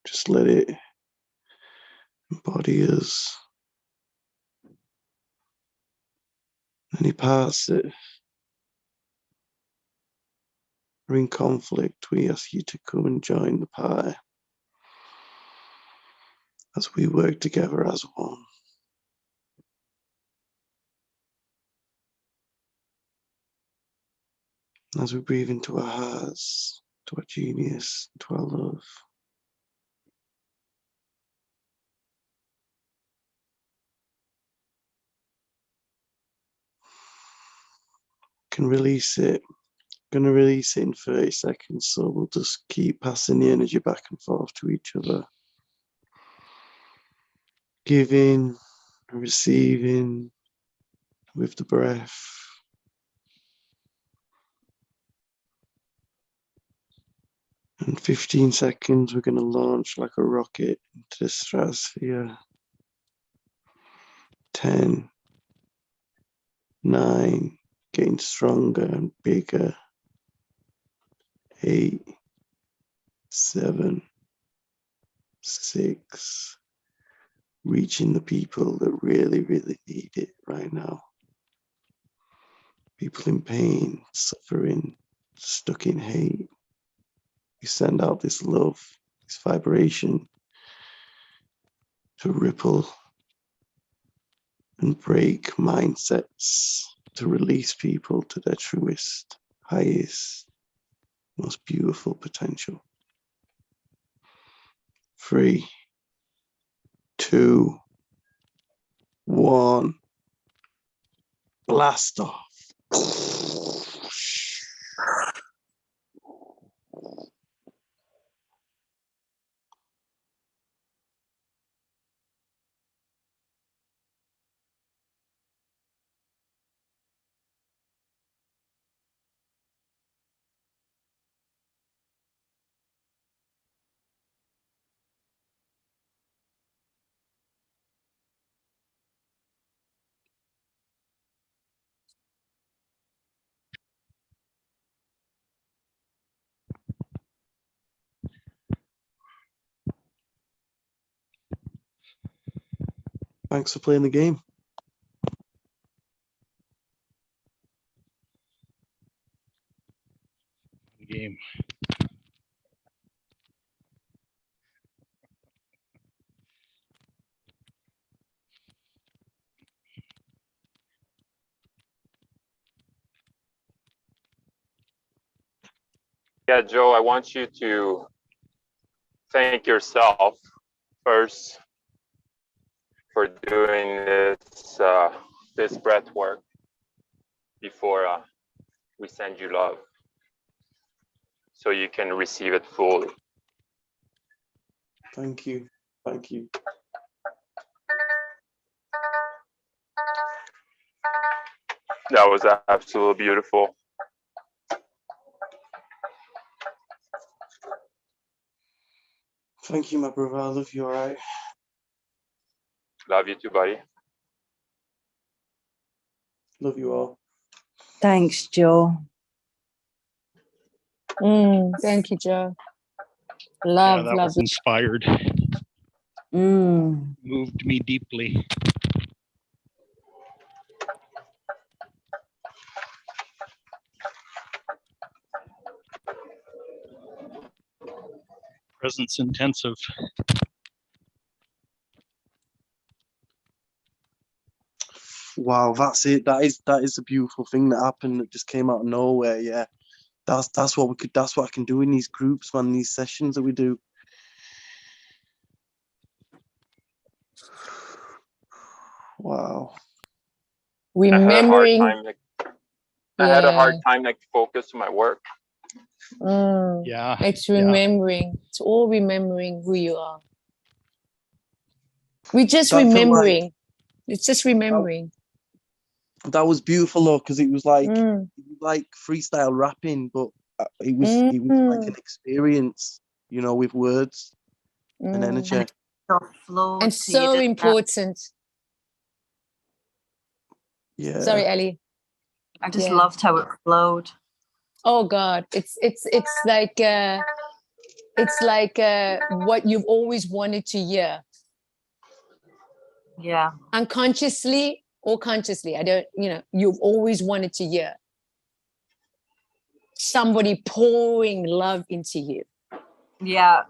just let it embody us, Any parts that are in conflict, we ask you to come and join the party as we work together as one. As we breathe into our hearts, to our genius, to our love. Can release it. Going to release it in 30 seconds, so we'll just keep passing the energy back and forth to each other. Giving, receiving with the breath. In 15 seconds, we're going to launch like a rocket into the stratosphere. 10, 9, getting stronger and bigger. 8, 7, 6, reaching the people that really, really need it right now. People in pain, suffering, stuck in hate. We send out this love, this vibration to ripple and break mindsets, to release people to their truest, highest, most beautiful potential. 3, 2, 1, blast off. Thanks for playing the game. Game. Yeah, Joe, I want you to thank yourself first for doing this breath work before we send you love, so you can receive it fully. Thank you. Thank you. That was absolutely beautiful. Thank you, my brother. I love you, all right? Love you too, buddy. Love you all. Thanks, Joe. Thank you, Joe. Yeah, Love, that love. was inspired. Mm. Moved me deeply. Presence intensive. Wow, that's it. That is a beautiful thing that happened that just came out of nowhere. Yeah, that's what we could. That's what I can do in these groups, man. These sessions that we do. Wow. Remembering. I had a hard time like focus on my work. Yeah. It's remembering. Yeah. It's all remembering who you are. We're just remembering. Like, it's just remembering. That was beautiful though, because it was like freestyle rapping, but it was like an experience, you know, with words and energy. And so important. Yeah. Sorry, Ellie. I just loved how it flowed. Oh God, it's like what you've always wanted to hear. Yeah. Unconsciously, or consciously, I don't, you know, you've always wanted to hear somebody pouring love into you. Yeah.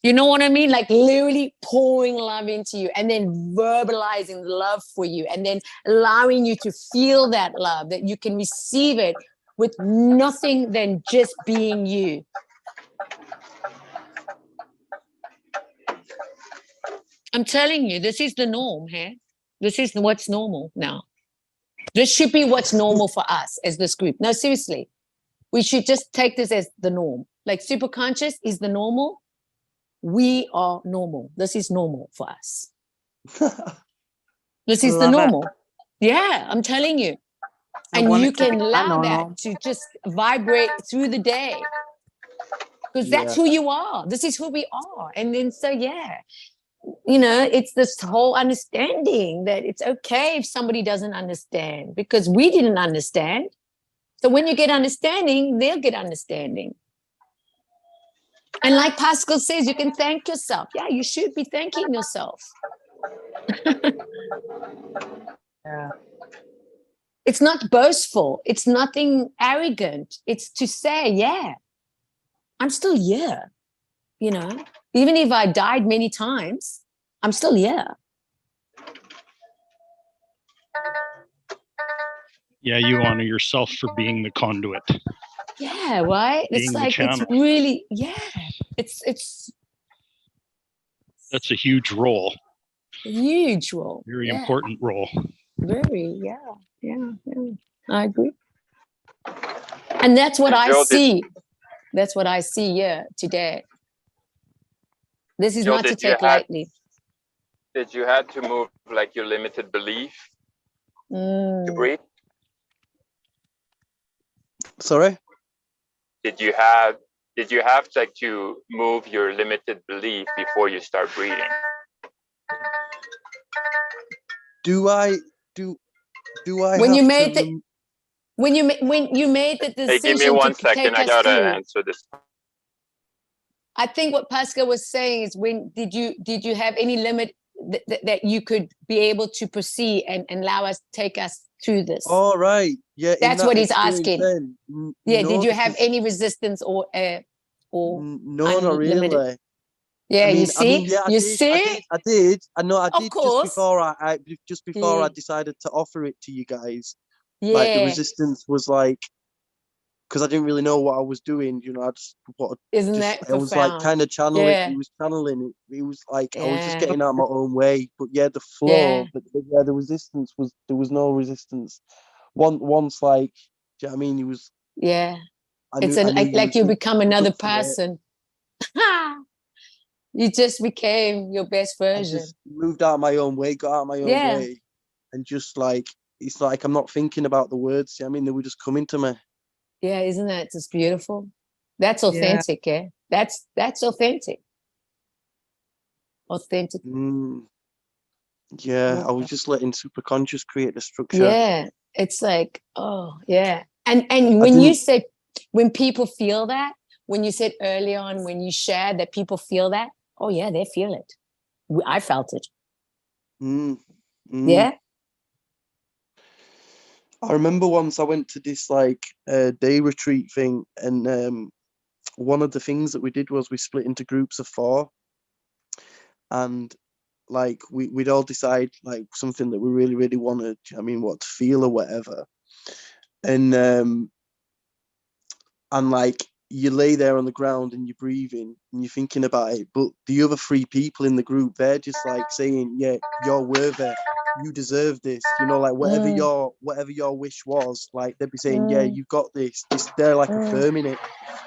You know what I mean? Like literally pouring love into you and then verbalizing love for you and then allowing you to feel that love, that you can receive it with nothing than just being you. I'm telling you, this is the norm here. This is what's normal now. This should be what's normal for us as this group. No, seriously. We should just take this as the norm. Like super conscious is the normal. We are normal. This is normal for us. This is the normal. Yeah, I'm telling you. And you can allow that to just vibrate through the day. Because that's who you are. This is who we are. And then so, yeah, you know, it's this whole understanding that it's okay if somebody doesn't understand because we didn't understand. So when you get understanding, they'll get understanding. And like Pascal says, you can thank yourself. Yeah, you should be thanking yourself. Yeah. It's not boastful. It's nothing arrogant. It's to say, yeah, I'm still here. You know, even if I died many times, I'm still here. Yeah, you honor yourself for being the conduit. Yeah, right? Being It's the like, it's channel. really, yeah. It's That's a huge role. a huge role. Very Yeah. important role. Very, yeah. I agree. And that's what I Joe, see. That's what I see here today. This is Joe, not to take lightly. Did you have to move like your limited belief to breathe? Sorry? Did you have like to move your limited belief before you start breathing? Do I When you have made to the when you made the decision, Hey, give me 1 second. take I us gotta through. answer this. I think what Pascal was saying is, when did you have any limit that you could be able to proceed and allow us, take us through this? All right. Yeah. That's what he's asking. Then, Yeah. no, Did you have because- any resistance or no, not unlimited? really. Yeah, you see, yeah, I did. I know I Of did course. just before I Yeah. decided to offer it to you guys. Yeah. Like the resistance was like, because I didn't really know what I was doing. You know, I just what Isn't that I was profound? like kind of channeling. Yeah. It was channeling it. It was like I was just Yeah. getting out my own way. But yeah, the flow, but yeah, the resistance was, there was no resistance. Once like, do you know what I mean? It was. Yeah. I It's knew like you become another up for it. person. You just became your best I version. just moved out my own way, got out my own way, and just like, it's like I'm not thinking about the words. I mean, they were just coming to me. Yeah, isn't that just beautiful? That's authentic, yeah. That's authentic. Authentic. Yeah, I was just letting superconscious create the structure. Yeah, it's like, oh yeah. And when you said, when people feel that, when you said early on, when you shared that people feel that, oh yeah, they feel it. I felt it. Yeah. I remember once I went to this like day retreat thing, and one of the things that we did was we split into groups of 4, and like we'd all decide like something that we really wanted. I mean, what to feel or whatever, and like you lay there on the ground and you're breathing and you're thinking about it, but the other 3 people in the group, they're just like saying, yeah, you're worthy, you deserve this, you know, like whatever your wish was, like they'd be saying, yeah, you've got this, they're like affirming it.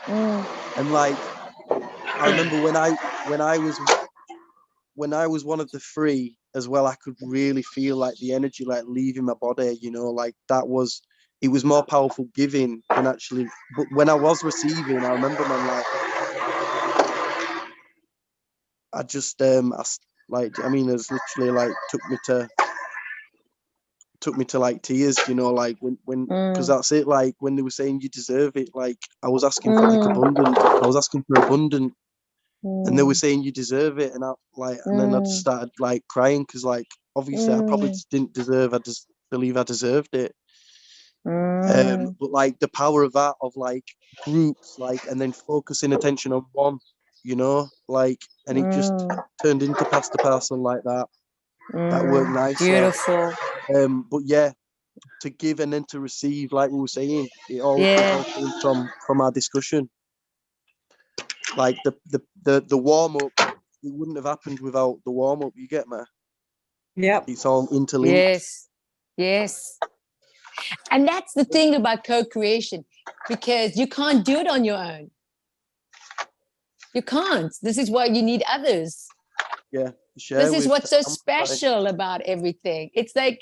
And like I remember when I was one of the 3 as well, I could really feel like the energy like leaving my body, you know, like it was more powerful giving than actually. But when I was receiving, I remember, man, like I just like, I mean, it's literally like took me to like tears, you know, like when because that's it, like when they were saying you deserve it, like I was asking for like abundant, and they were saying you deserve it, and I like, and then I just started like crying, because like obviously I probably just didn't deserve, I just believe I deserved it. Mm. But like the power of that, of like groups, like, and then focusing attention on one, you know, like, and it just turned into past the parcel like that. That worked nicely. Beautiful. But yeah, to give and then to receive, like we were saying, it all came from our discussion. Like the warm up, it wouldn't have happened without the warm up. You get me? Yep. It's all interlinked. Yes. And that's the thing about co-creation, because you can't do it on your own. You can't. This is why you need others. Yeah. This is what's so special about everything. It's like,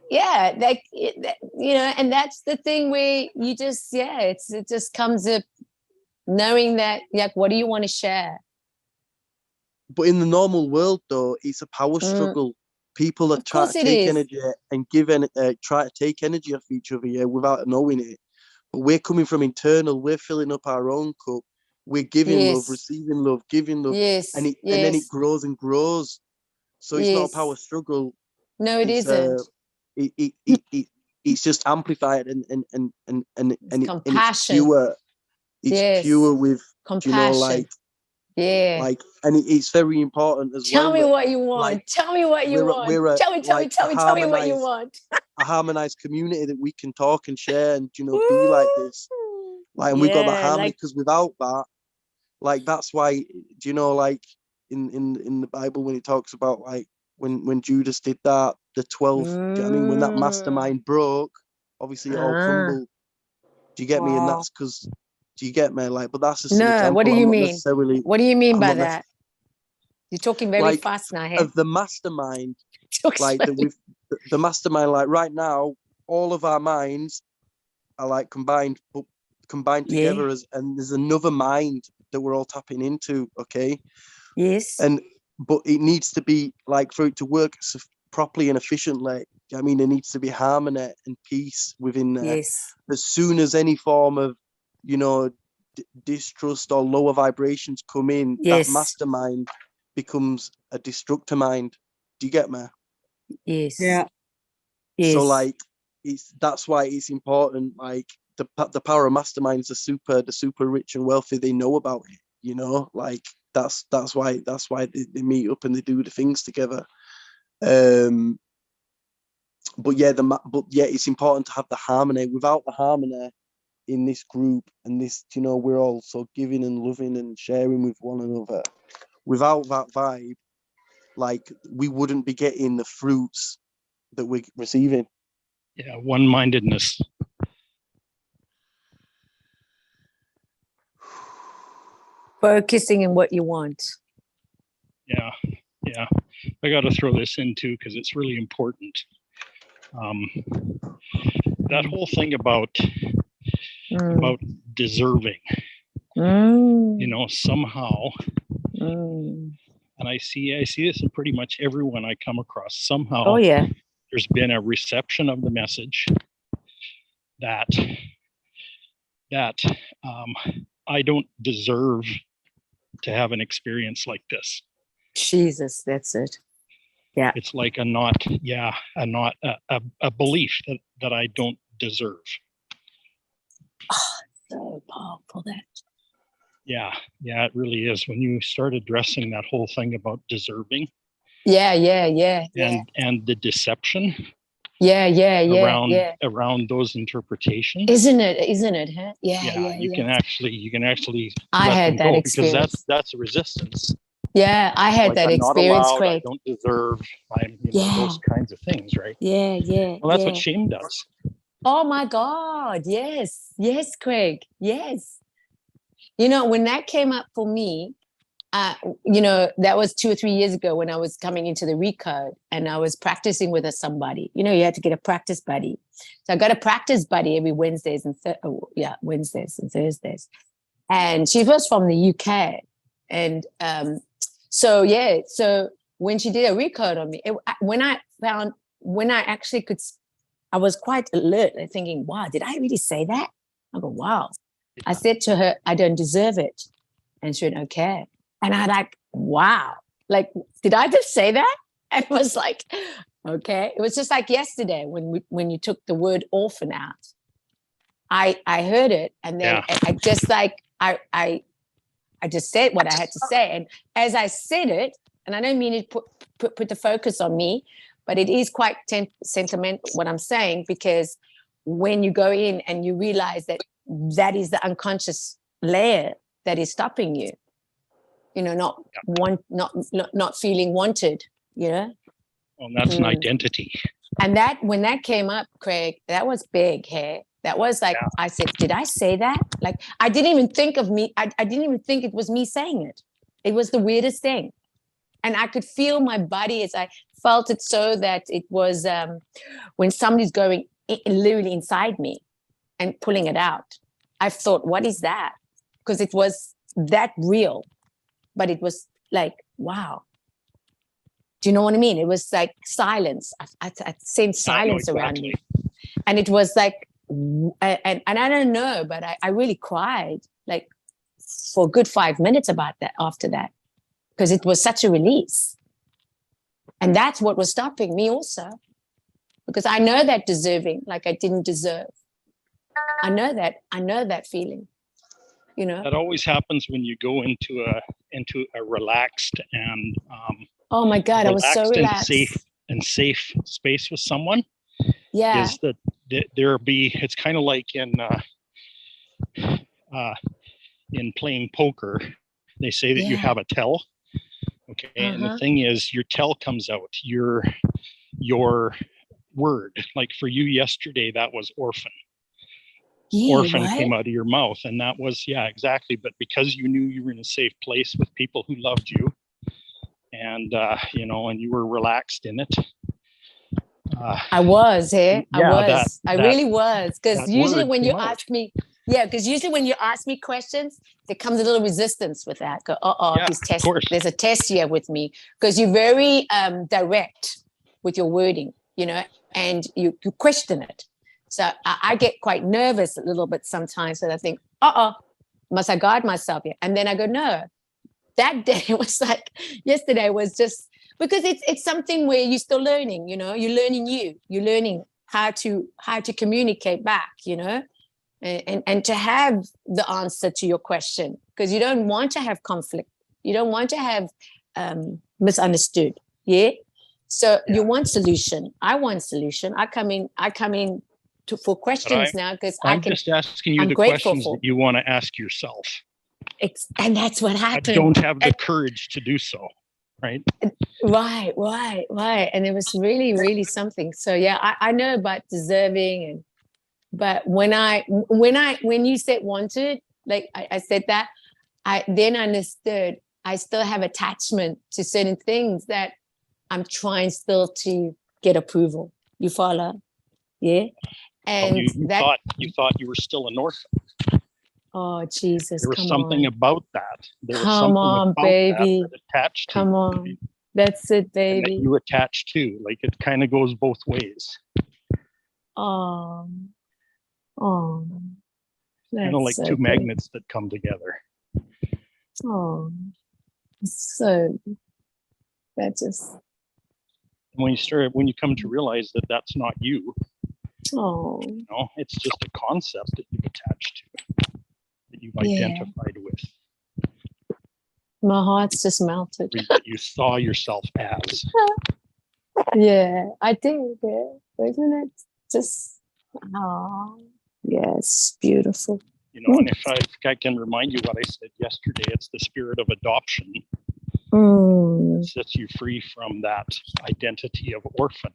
yeah, like, you know, and that's the thing where you just, it just comes up knowing that, like, what do you want to share? But in the normal world, though, it's a power struggle. People are trying to take energy and try to take energy off each other, without knowing it. But we're coming from internal. We're filling up our own cup. We're giving love, receiving love, giving love, and then it grows and grows. So it's not a power struggle. No, it isn't. It's just amplified and it's pure. It's pure with compassion. You know, like. Yeah. Like, and it's very important as well. Tell me what you want. Like, tell me what you want. Tell me what you want. A harmonized community that we can talk and share and, you know, be like this. Like, and we've got that harmony, because without that, like, that's why, do you know, like in the Bible, when it talks about, like, when Judas did that, the 12, do you know what I mean? When that mastermind broke, obviously it all crumbled. Do you get me? And that's because, do you get me? Like, but that's just an example. What do you mean? What do you mean by that? You're talking very fast now, of the mastermind. Like the mastermind, like right now, all of our minds are like combined together and there's another mind that we're all tapping into. Okay. Yes. But it needs to be, like, for it to work properly and efficiently, I mean, there needs to be harmony and peace within there. Yes. As soon as any form of, you know, distrust or lower vibrations come in, that mastermind becomes a destructor mind. Do you get me? Yes. Yeah. Yes. So, like, that's why it's important. Like, the power of masterminds, the super rich and wealthy, they know about it. You know, like, that's why they meet up and they do the things together. But it's important to have the harmony. Without the harmony in this group and this, you know, we're all so giving and loving and sharing with one another. Without that vibe, like, we wouldn't be getting the fruits that we're receiving. Yeah, one-mindedness. Focusing on what you want. Yeah. I got to throw this in too, because it's really important. That whole thing about deserving, you know, somehow, and I see this in pretty much everyone I come across. Somehow, there's been a reception of the message that I don't deserve to have an experience like this. Jesus, that's it. Yeah. It's like a belief that I don't deserve. Oh, so powerful, that. Yeah, it really is. When you start addressing that whole thing about deserving. Yeah. And the deception. Around those interpretations. Isn't it? Huh? Yeah. You can actually. I had that experience. Because that's a resistance. Yeah, I had that experience, Craig. I don't deserve. Those kinds of things, right? Yeah. Well, that's what shame does. Oh my God! Yes, Craig. Yes. You know, when that came up for me, you know, that was 2 or 3 years ago when I was coming into the Recode and I was practicing with somebody. You know, you had to get a practice buddy. So I got a practice buddy every Wednesdays and Thursdays. And she was from the UK. And so when she did a Recode on me, when I actually could, I was quite alert and thinking, wow, did I really say that? I go, wow. I said to her, I don't deserve it. And she went, okay. And I like, wow, like, did I just say that? And it was like, Okay, it was just like yesterday when you took the word orphan out. I heard it, and then I just like I just said what I had to say, and as I said it, and I don't mean to put the focus on me, but it is quite sentimental what I'm saying, because when you go in and you realize that that is the unconscious layer that is stopping you, not feeling wanted, Well, that's an identity. And when that came up, Craig, that was big. Hey, that was like, I said, did I say that? Like, I didn't even think of me. I didn't even think it was me saying it. It was the weirdest thing. And I could feel my body as I felt it, so that it was when somebody's going literally inside me and pulling it out. I thought, what is that? Because it was that real, but it was like, wow. Do you know what I mean? It was like silence. I sensed silence around me. And it was like, and I don't know, but I really cried like for a good 5 minutes about that after that, because it was such a release. And that's what was stopping me also, because I know that deserving, like I didn't deserve. I know that feeling, That always happens when you go into a relaxed and oh my God, I was so relaxed and safe space with someone. Yeah. Is that it's kind of like in playing poker, they say that you have a tell. Okay. And the thing is, your tell comes out, your word. Like for you yesterday, that was orphan. Orphan came out of your mouth, and that was, exactly. But because you knew you were in a safe place with people who loved you, and and you were relaxed in it. I was here. I really was. Because usually when you ask me, questions, there comes a little resistance with that. Go, he's testing. There's a test here with me, because you're very direct with your wording, and you question it. So I get quite nervous a little bit sometimes, and I think, must I guard myself here? And then I go, no. That day was like, yesterday was just, because it's something where you're still learning, you're learning how to communicate back, and to have the answer to your question, because you don't want to have conflict. You don't want to have misunderstood. Yeah. So you want solution. I want solution. I come in for questions now, because I'm just asking you the questions that you want to ask yourself. And that's what happened. I don't have the courage to do so, right? Right. And it was really, really something. So I know about deserving, but when you said wanted, like I said that, I then understood I still have attachment to certain things that I'm trying still to get approval. You follow? Yeah. And you thought you were still an orphan. Oh, Jesus, there was something about that. There was something about baby. That attached to Come on. Right? That's it, baby. And that you attach to. Like, it kind of goes both ways. Kind of like two magnets that come together. So that just. When you come to realize that that's not you. It's just a concept that you've attached to, that you've identified with. My heart's just melted. That you saw yourself as. Yeah, I did. Yeah. Isn't it just? Yes, beautiful. And if I can remind you what I said yesterday, it's the spirit of adoption. It sets you free from that identity of orphan.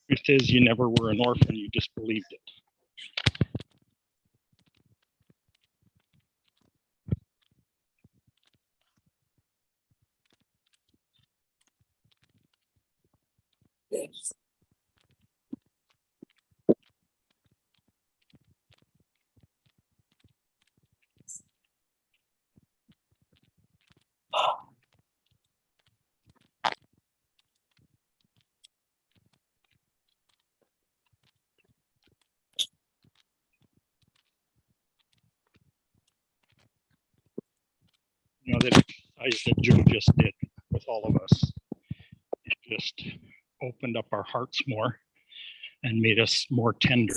Truth is, you never were an orphan, you just believed it. Yes. You know, that exercise that Joe just did with all of us, it just opened up our hearts more and made us more tender.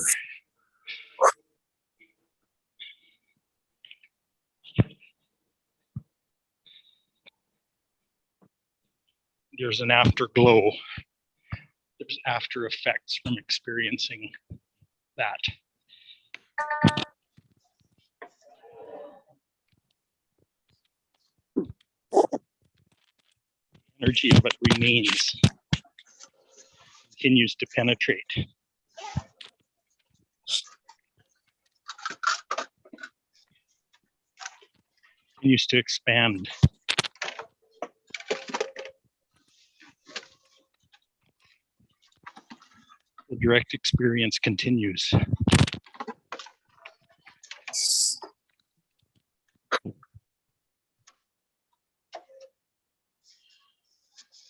There's an afterglow. There's after effects from experiencing that. Energy of it remains, continues to penetrate. Continues to expand. The direct experience continues.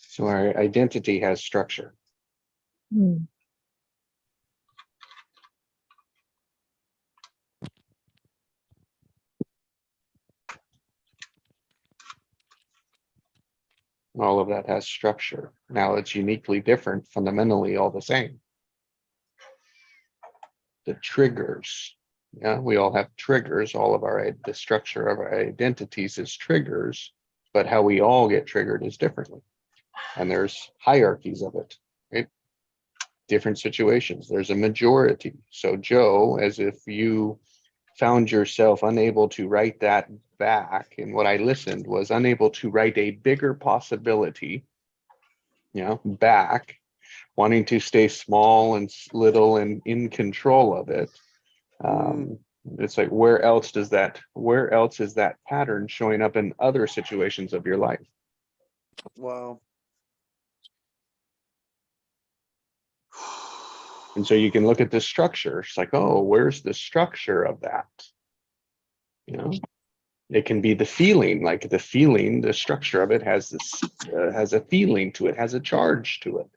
So our identity has structure. Mm. All of that has structure. Now it's uniquely different, fundamentally all the same. The triggers, yeah, we all have triggers. All of the structure of our identities is triggers, but how we all get triggered is differently. And there's hierarchies of it, right? Different situations. There's a majority. So Joe, as if you found yourself unable to write that back, and what I listened was unable to write a bigger possibility, back, wanting to stay small and little and in control of it. It's like, where else is that pattern showing up in other situations of your life? Wow. And so you can look at the structure. It's like, oh, where's the structure of that? It can be the feeling, like the structure of it has this, has a feeling to it, has a charge to it.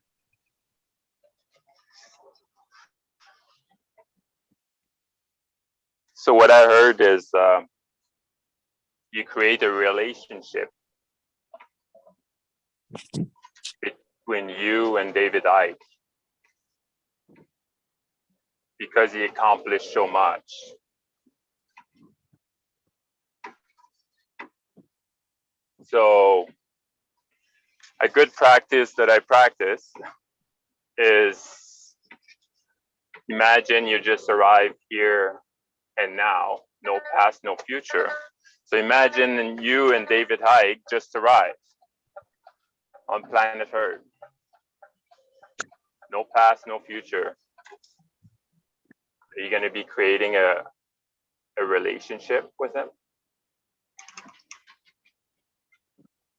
So what I heard is you create a relationship between you and David Icke because he accomplished so much. So a good practice that I practice is imagine you just arrived here and now, no past, no future. So imagine you and David Icke just arrived on planet Earth. No past, no future. Are you going to be creating a relationship with him?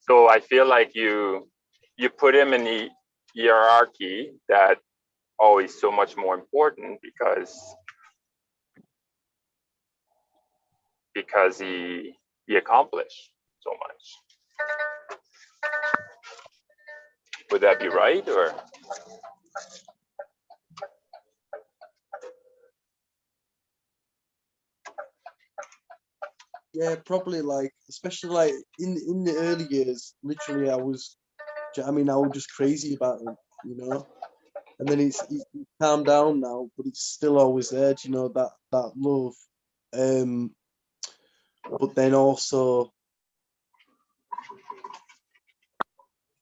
So I feel like you put him in the hierarchy that is so much more important because he accomplished so much. Would that be right, or? Yeah, probably, like, especially like in the early years, literally I was just crazy about him, and then it's calmed down now, but it's still always there, that love. But then also,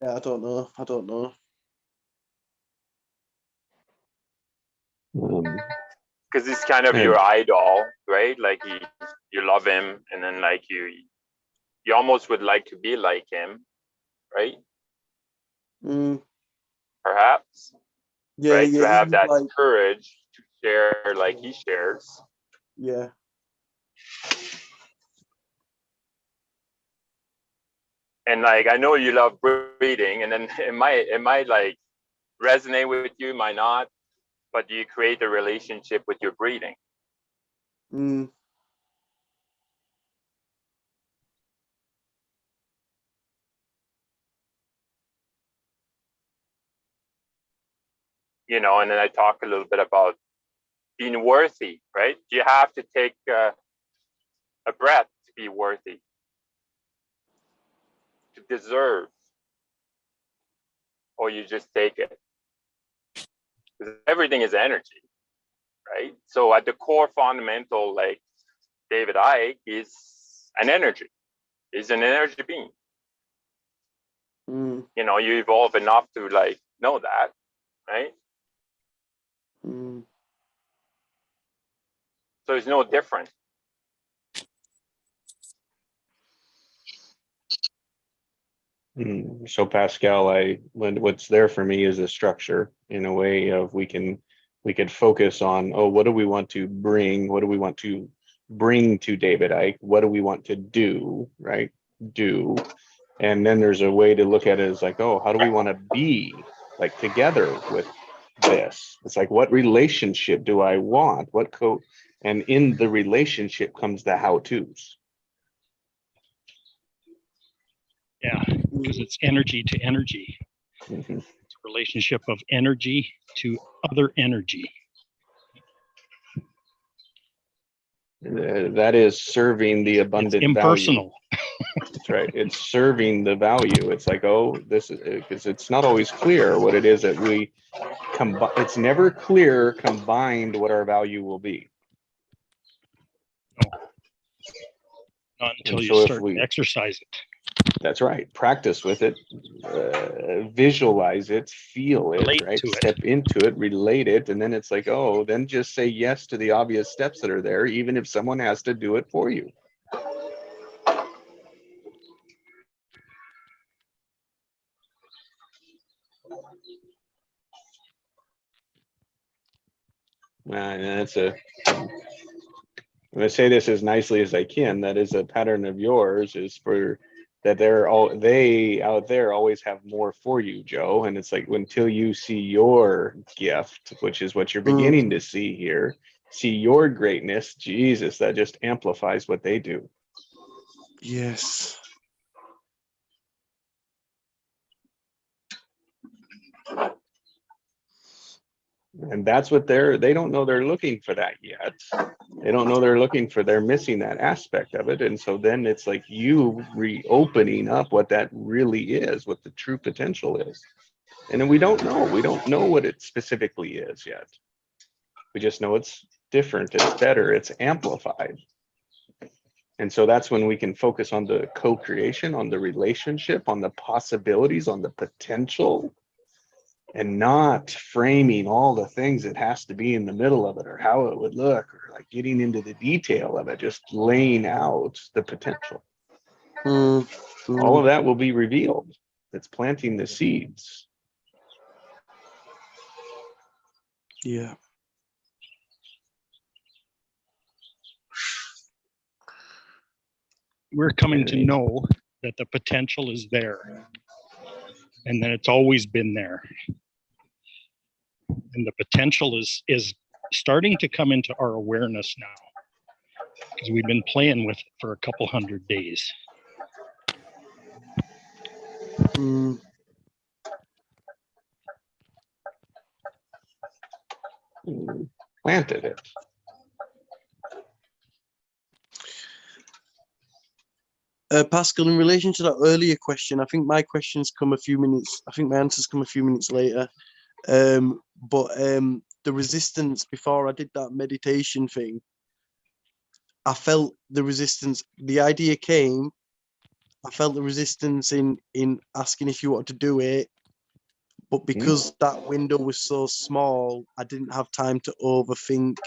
yeah, I don't know. Because he's kind of your idol, right? Like you love him, and then like you almost would like to be like him, right? Perhaps. Yeah, right? yeah. To have that like, courage to share like he shares. Yeah. And like I know you love breathing, and then it might like resonate with you, might not, but you create a relationship with your breathing. Mm. You know, and then I talk a little bit about being worthy, right? You have to take a breath to be worthy, to deserve, or you just take it. Because everything is energy, right? So at the core fundamental, like David Icke is an energy. He's an energy being. Mm. You know, you evolve enough to like know that, right? Mm. So it's no different. So Pascal, what's there for me is a structure in a way of we could focus on, oh, what do we want to bring? What do we want to bring to David Icke? What do we want to do, right? Do. And then there's a way to look at it as like, oh, how do we want to be like together with this? It's like, what relationship do I want? And in the relationship comes the how-tos. Yeah, because it's energy to energy. Mm-hmm. It's a relationship of energy to other energy. That is serving the abundant It's impersonal. Value. That's right. It's serving the value. It's like, oh, this is because it's not always clear what it is that we combine. It's never clear combined what our value will be. No. Not until you start to exercise it. That's right. Practice with it, visualize it, feel it, Relate right? to it. Step into it, relate it, and then it's like, oh, then just say yes to the obvious steps that are there, even if someone has to do it for you. And that's I'm going to say this as nicely as I can. That is a pattern of yours, is for that they out there always have more for you, Joe. And it's like, until you see your gift, which is what you're beginning to see here, see your greatness, Jesus, that just amplifies what they do. Yes. And that's what they don't know they're looking for that yet. They don't know they're looking for, they're missing that aspect of it. And so then it's like you reopening up what that really is, what the true potential is. And then we don't know what it specifically is yet. We just know it's different, it's better, it's amplified. And so that's when we can focus on the co-creation, on the relationship, on the possibilities, on the potential, and not framing all the things that has to be in the middle of it or how it would look or like getting into the detail of it, just laying out the potential. All of that will be revealed. It's planting the seeds. Yeah. We're coming to know that the potential is there and that it's always been there. And the potential is starting to come into our awareness now, because we've been playing with it for a couple 100 days. Planted it. Pascal, in relation to that earlier question, I think my questions come a few minutes. I think my answers come a few minutes later. But the resistance before I did that meditation thing, I felt the resistance. The idea came. I felt the resistance in asking if you wanted to do it, but because that window was so small, I didn't have time to overthink,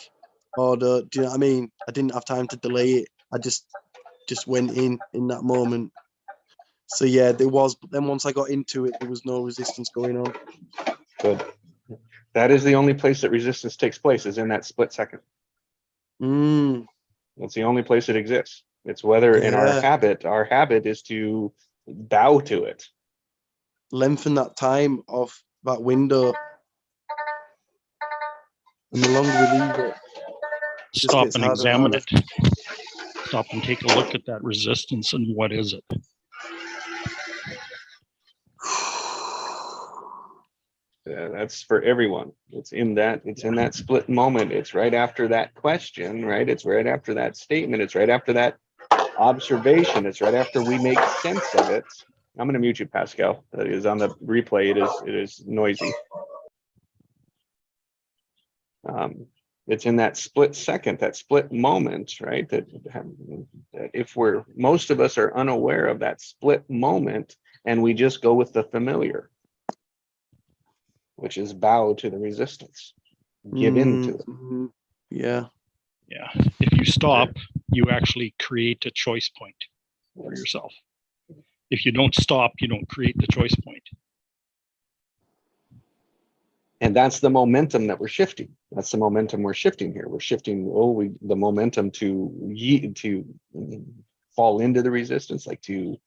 or do you know what I mean? I didn't have time to delay it. I just went in that moment. So yeah, there was, but then once I got into it, there was no resistance going on. Good. That is the only place that resistance takes place, is in that split second. That's the only place it exists. It's whether in our habit is to bow to it. Lengthen that time of that window. And the longer we leave it, just Stop gets and harder and examine harder. it. Stop and take a look at that resistance and what is it? That's for everyone. It's in that split moment. It's right after that question, right? It's right after that statement. It's right after that observation. It's right after we make sense of it. I'm going to mute you, Pascal. That is on the replay. It is noisy. It's in that split second, that split moment, right? That if most of us are unaware of that split moment, and we just go with the familiar, which is bow to the resistance, give into it. Yeah. Yeah. If you stop, you actually create a choice point for yourself. If you don't stop, you don't create the choice point. And that's the momentum that we're shifting. That's the momentum we're shifting here. We're shifting the momentum to fall into the resistance, like to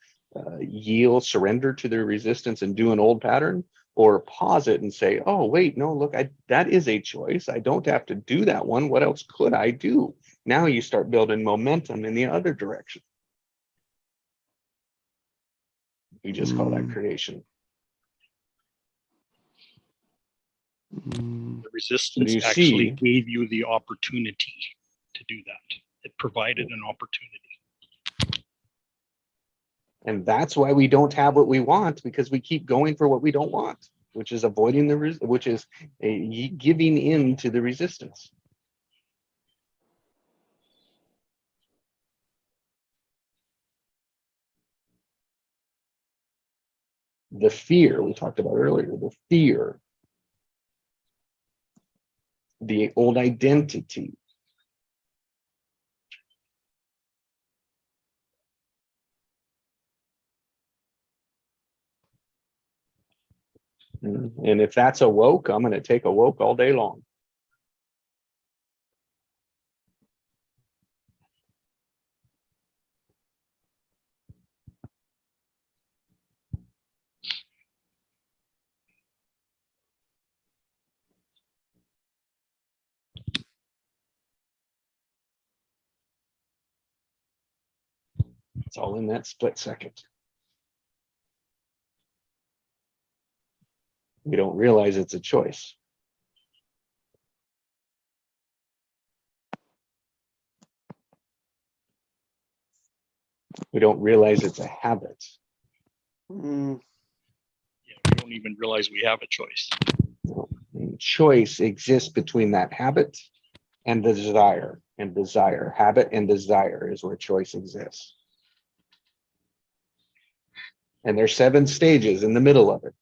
yield, surrender to the resistance and do an old pattern, or pause it and say, oh, wait, no, look, that is a choice. I don't have to do that one. What else could I do? Now you start building momentum in the other direction. We just call that creation. The resistance actually gave you the opportunity to do that. It provided an opportunity. And that's why we don't have what we want, because we keep going for what we don't want, which is avoiding which is giving in to the resistance. The fear we talked about earlier, the fear, the old identity. And if that's a woke, I'm going to take a woke all day long. It's all in that split second. We don't realize it's a choice. We don't realize it's a habit. Yeah, we don't even realize we have a choice. Choice exists between that habit and the desire. And desire, habit and desire is where choice exists. And there's 7 stages in the middle of it.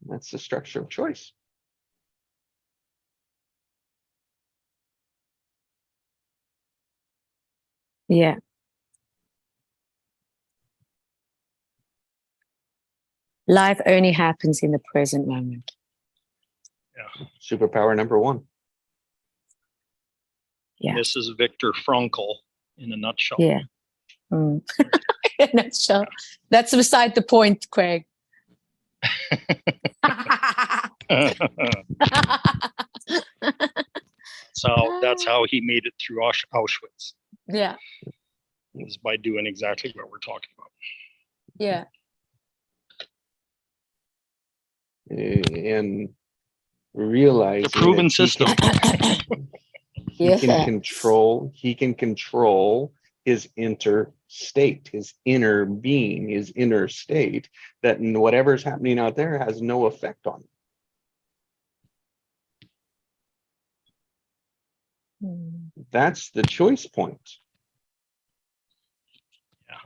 That's the structure of choice. Yeah. Life only happens in the present moment. Yeah. Superpower number 1. Yeah. This is Viktor Frankl in a nutshell. Yeah. In a nutshell. That's beside the point, Craig. So that's how he made it through Auschwitz. Yeah. Is by doing exactly what we're talking about. Yeah. And realize it's a proven system. He can control his inner state, his inner being, his inner state, that whatever's happening out there has no effect on him. That's the choice point. Yeah.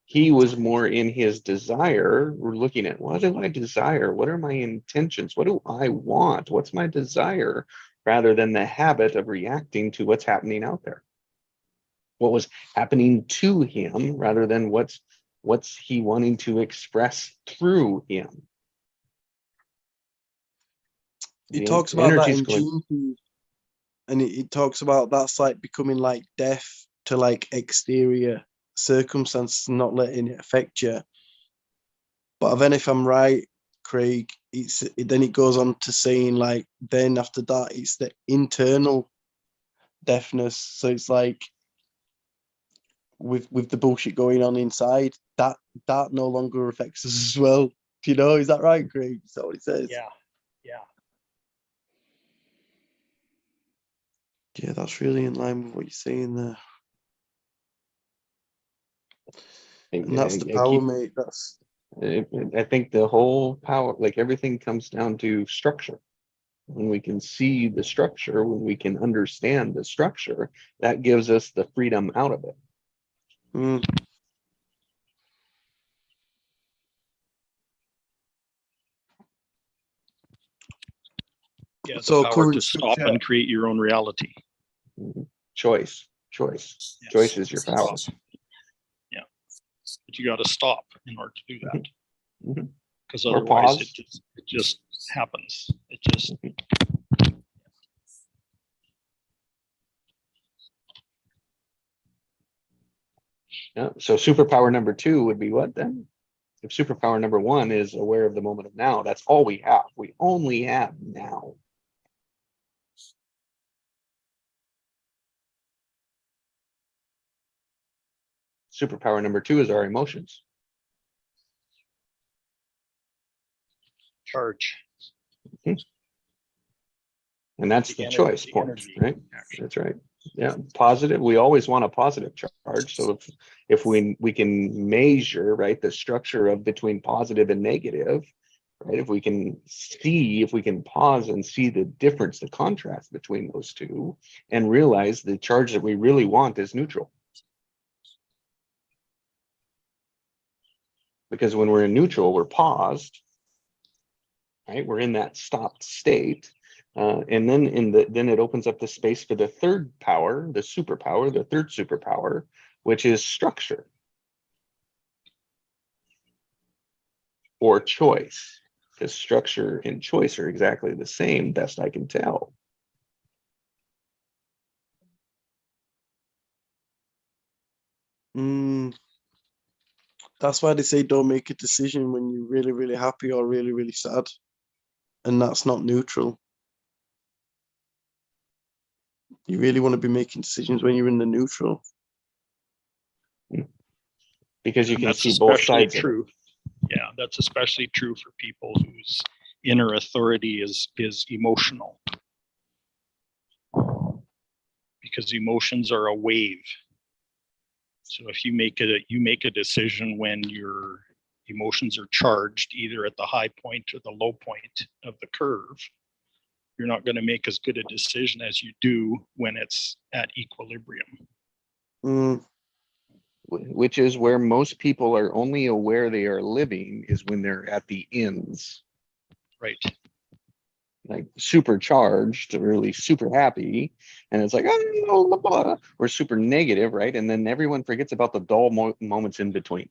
He was more in his desire. We're looking at, what do I desire? What are my intentions? What do I want? What's my desire? Rather than the habit of reacting to what's happening out there. What was happening to him rather than what's What's he wanting to express through him? He The talks about that energy's in going. June 2, and it talks about that's like becoming like deaf to like exterior circumstances, not letting it affect you. But then if I'm right, Craig, then it goes on to saying like then after that it's the internal deafness. So it's like with the bullshit going on inside, that no longer affects us as well. Do you know? Is that right, Craig? Is that what it says? Yeah, yeah. Yeah, that's really in line with what you're saying there. And that's the power, mate. I think the whole power, like everything comes down to structure. When we can see the structure, when we can understand the structure, that gives us the freedom out of it. Mm. Yeah, the So power current to stop structure. and create your own reality. Choice. Yes. Choice is your power. Yeah, but you got to stop in order to do that, because Or otherwise pause. it just happens. It just Yeah. So superpower number 2 would be what then? If superpower number 1 is aware of the moment of now, that's all we have. We only have now. Superpower number 2 is our emotions. charge. And that's the choice point, energy, right? actually. That's right. Yeah, positive. We always want a positive charge. So if we can measure, right, the structure of between positive and negative, right? If we can pause and see the difference, the contrast between those two, and realize the charge that we really want is neutral. Because when we're in neutral, we're paused, right? We're in that stopped state. And then then it opens up the space for the third power, the superpower, the third superpower, which is structure or choice, because structure and choice are exactly the same, best I can tell. That's why they say don't make a decision when you're really, really happy or really, really sad. And that's not neutral. You really want to be making decisions when you're in the neutral. Because you can see both sides true. of it. Yeah, that's especially true for people whose inner authority is emotional. Because emotions are a wave. So if you make a decision when your emotions are charged, either at the high point or the low point of the curve, you're not going to make as good a decision as you do when it's at equilibrium. Which is where most people are only aware they are living is when they're at the ends. Right. Like supercharged, really super happy, and it's like, oh, blah, blah, blah, or super negative, right? And then everyone forgets about the dull moments in between.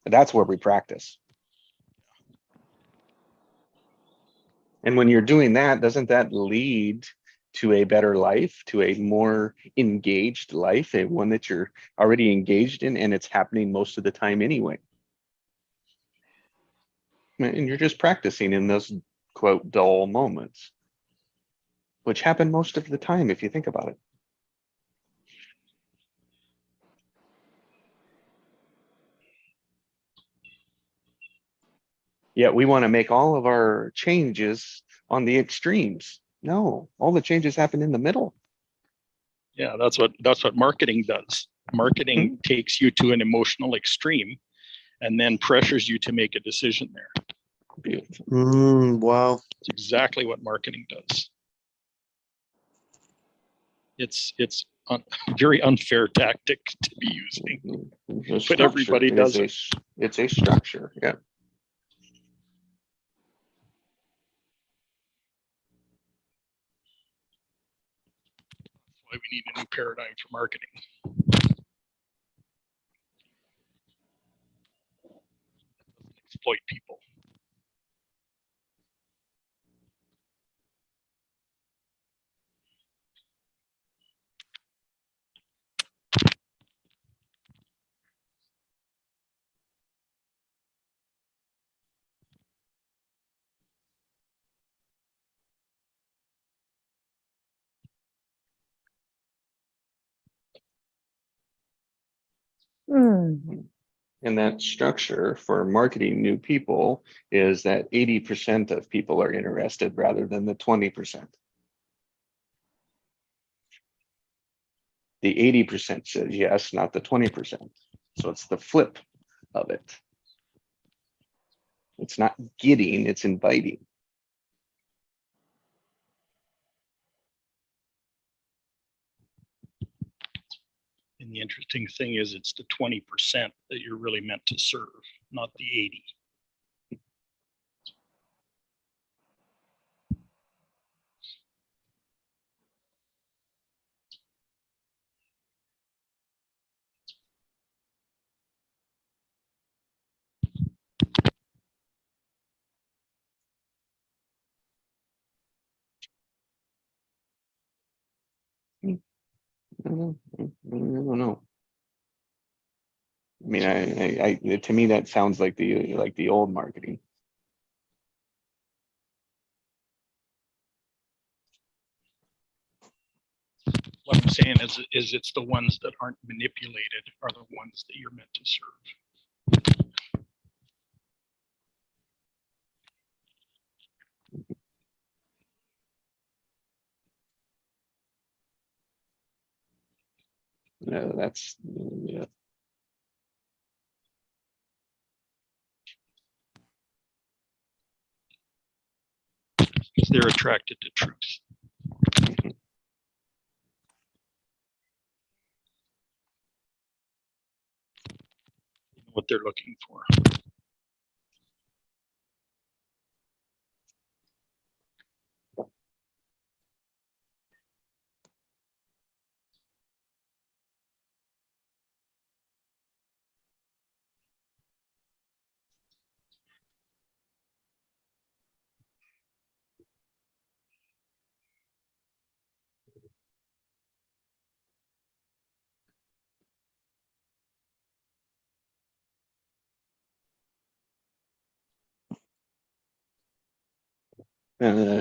And that's where we practice. And when you're doing that, doesn't that lead to a better life, to a more engaged life, a one that you're already engaged in, and it's happening most of the time anyway? And you're just practicing in those, quote, dull moments, which happen most of the time if you think about it. Yet we want to make all of our changes on the extremes. No, all the changes happen in the middle. Yeah, that's what marketing does. Marketing takes you to an emotional extreme and then pressures you to make a decision there. Beautiful. Wow. It's exactly what marketing does. It's a very unfair tactic to be using, but everybody does it. It's a structure. Yeah. That's why we need a new paradigm for marketing. exploit people. And that structure for marketing new people is that 80% of people are interested rather than the 20%. The 80% says yes, not the 20%. So it's the flip of it. It's not getting, it's inviting. And the interesting thing is it's the 20% that you're really meant to serve, not the 80. I don't know. I mean, I to me that sounds like the old marketing. What I'm saying is it's the ones that aren't manipulated are the ones that you're meant to serve. No, that's yeah. Because they're attracted to truth. Mhm. What they're looking for.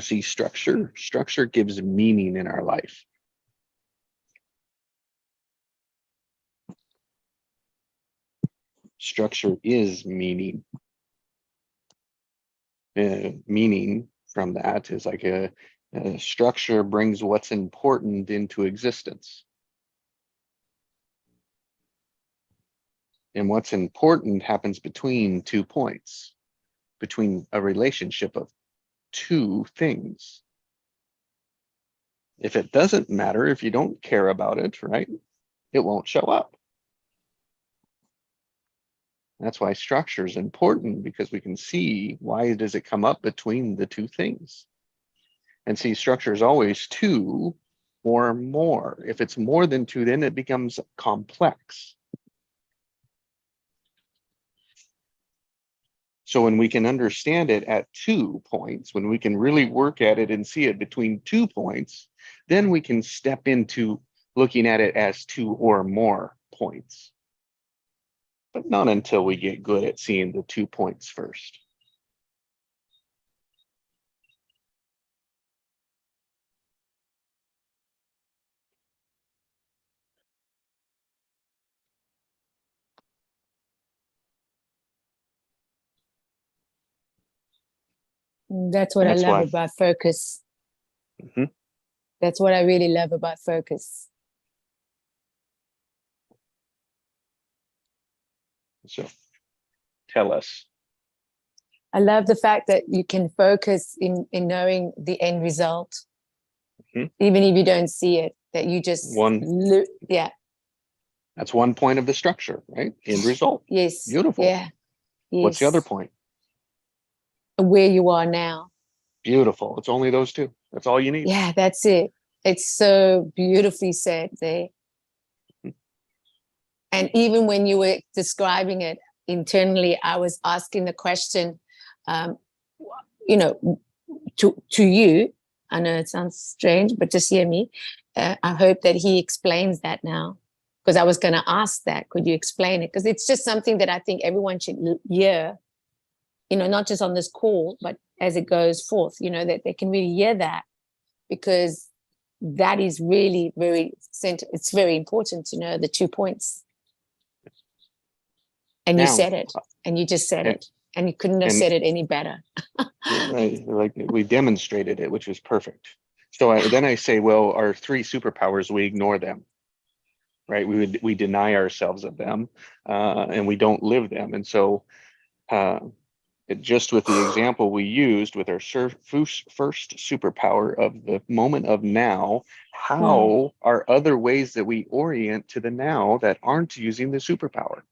See, structure gives meaning in our life. Structure is meaning. Meaning from that is like a structure brings what's important into existence. And what's important happens between 2 points, between a relationship of 2 things. If it doesn't matter, if you don't care about it, right, it won't show up. That's why structure is important, because we can see why does it come up between the 2 things. And see, structure is always 2 or more. If it's more than 2, then it becomes complex. So when we can understand it at 2 points, when we can really work at it and see it between 2 points, then we can step into looking at it as 2 or more points. But not until we get good at seeing the 2 points first. That's what That's I love why. about focus. Mhm. That's what I really love about focus. So tell us. I love the fact that you can focus in knowing the end result, even if you don't see it, that you just yeah. That's 1 point of the structure, right? End result. Yes. Beautiful. Yeah. Yes. What's the other point? Where you are now. Beautiful. It's only those 2. That's all you need. Yeah, that's it. It's so beautifully said there. And even when you were describing it, internally, I was asking the question, you know, to you. I know it sounds strange, but just hear me. I hope that he explains that now, because I was going to ask that. Could you explain it? Because it's just something that I think everyone should hear, you know, not just on this call, but as it goes forth, you know, that they can really hear that, because that is really it's very important to know the 2 points. And you said it, and you just said it, and you couldn't have said it any better. Like we demonstrated it, which was perfect. So then I say, well, our 3 superpowers, we ignore them, right? We deny ourselves of them, and we don't live them. And so just with the example we used with our first superpower of the moment of now, how are other ways that we orient to the now that aren't using the superpower?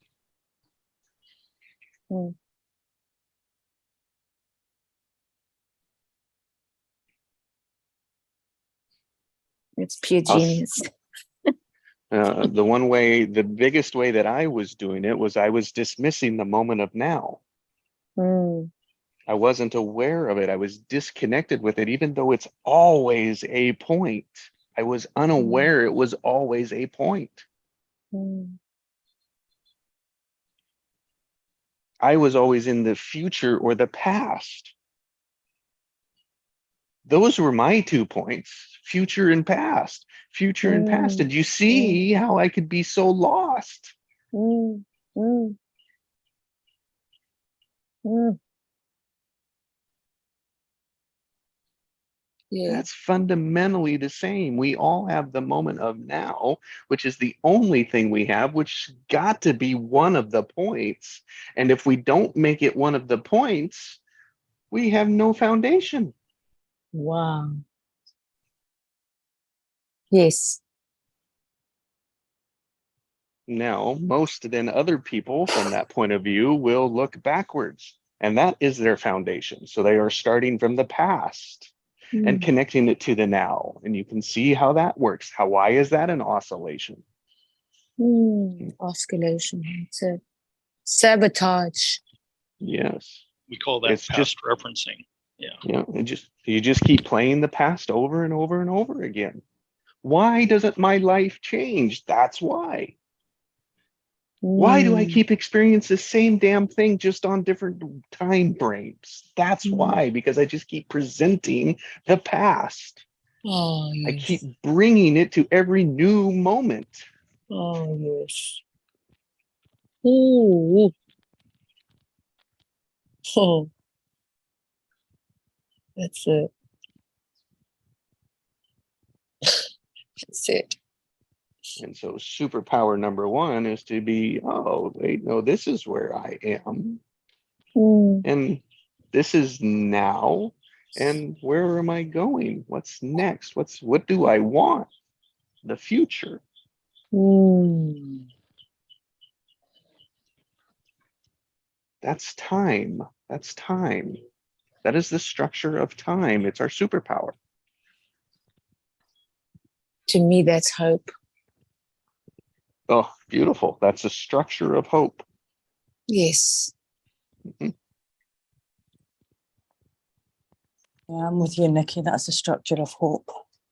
It's pure genius. The biggest way that I was doing it was I was dismissing the moment of now. I wasn't aware of it. I was disconnected with it, even though it's always a point. I was unaware it was always a point. I was always in the future or the past. Those were my 2 points, future and past, future and past. And you see how I could be so lost. Yeah. That's fundamentally the same. We all have the moment of now, which is the only thing we have, which got to be one of the points. And if we don't make it one of the points, we have no foundation. Wow. Yes. Now, most then other people from that point of view will look backwards, and that is their foundation. So they are starting from the past and connecting it to the now. And you can see how that works. Why is that an oscillation? Oscillation. It's a sabotage. Yes. We call that past referencing. Yeah. You just keep playing the past over and over and over again. Why doesn't my life change? That's why. Why do I keep experiencing the same damn thing just on different time frames? That's why, because I just keep presenting the past. Oh, yes. I keep bringing it to every new moment. Oh, yes. Ooh. Oh. That's it. That's it. And so superpower number 1 is to be, oh, wait, no, this is where I am. And this is now. And where am I going? What's next? What do I want? The future. That's time. That's time. That is the structure of time. It's our superpower. To me, that's hope. Oh, beautiful. That's the structure of hope. Yes. Yeah, I'm with you, Nikki. That's the structure of hope.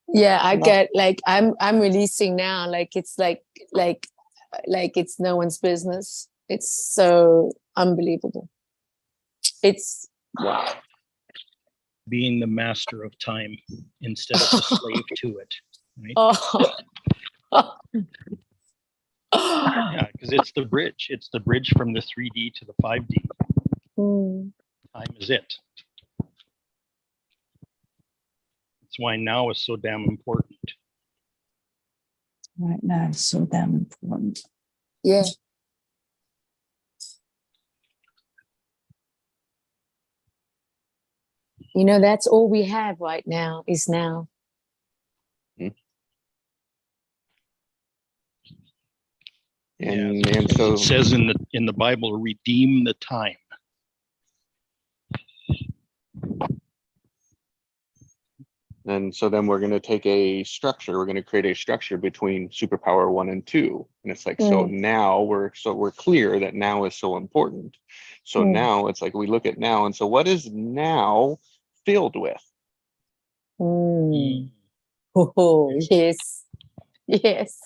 Yeah, I get I'm releasing now. It's like it's no one's business. It's so unbelievable. It's wow. Being the master of time instead of the slave to it. Right? Yeah, because it's the bridge. It's the bridge from the 3D to the 5D. Time is it. That's why now is so damn important. Right now is so damn important. Yeah. You know, that's all we have right now is now. And so it says in the Bible, redeem the time. And so then we're going to take a structure. We're going to create a structure between superpower 1 and 2. And it's like, so now we're clear that now is so important. So now it's like we look at now, and so what is now filled with? Oh, yes. Yes.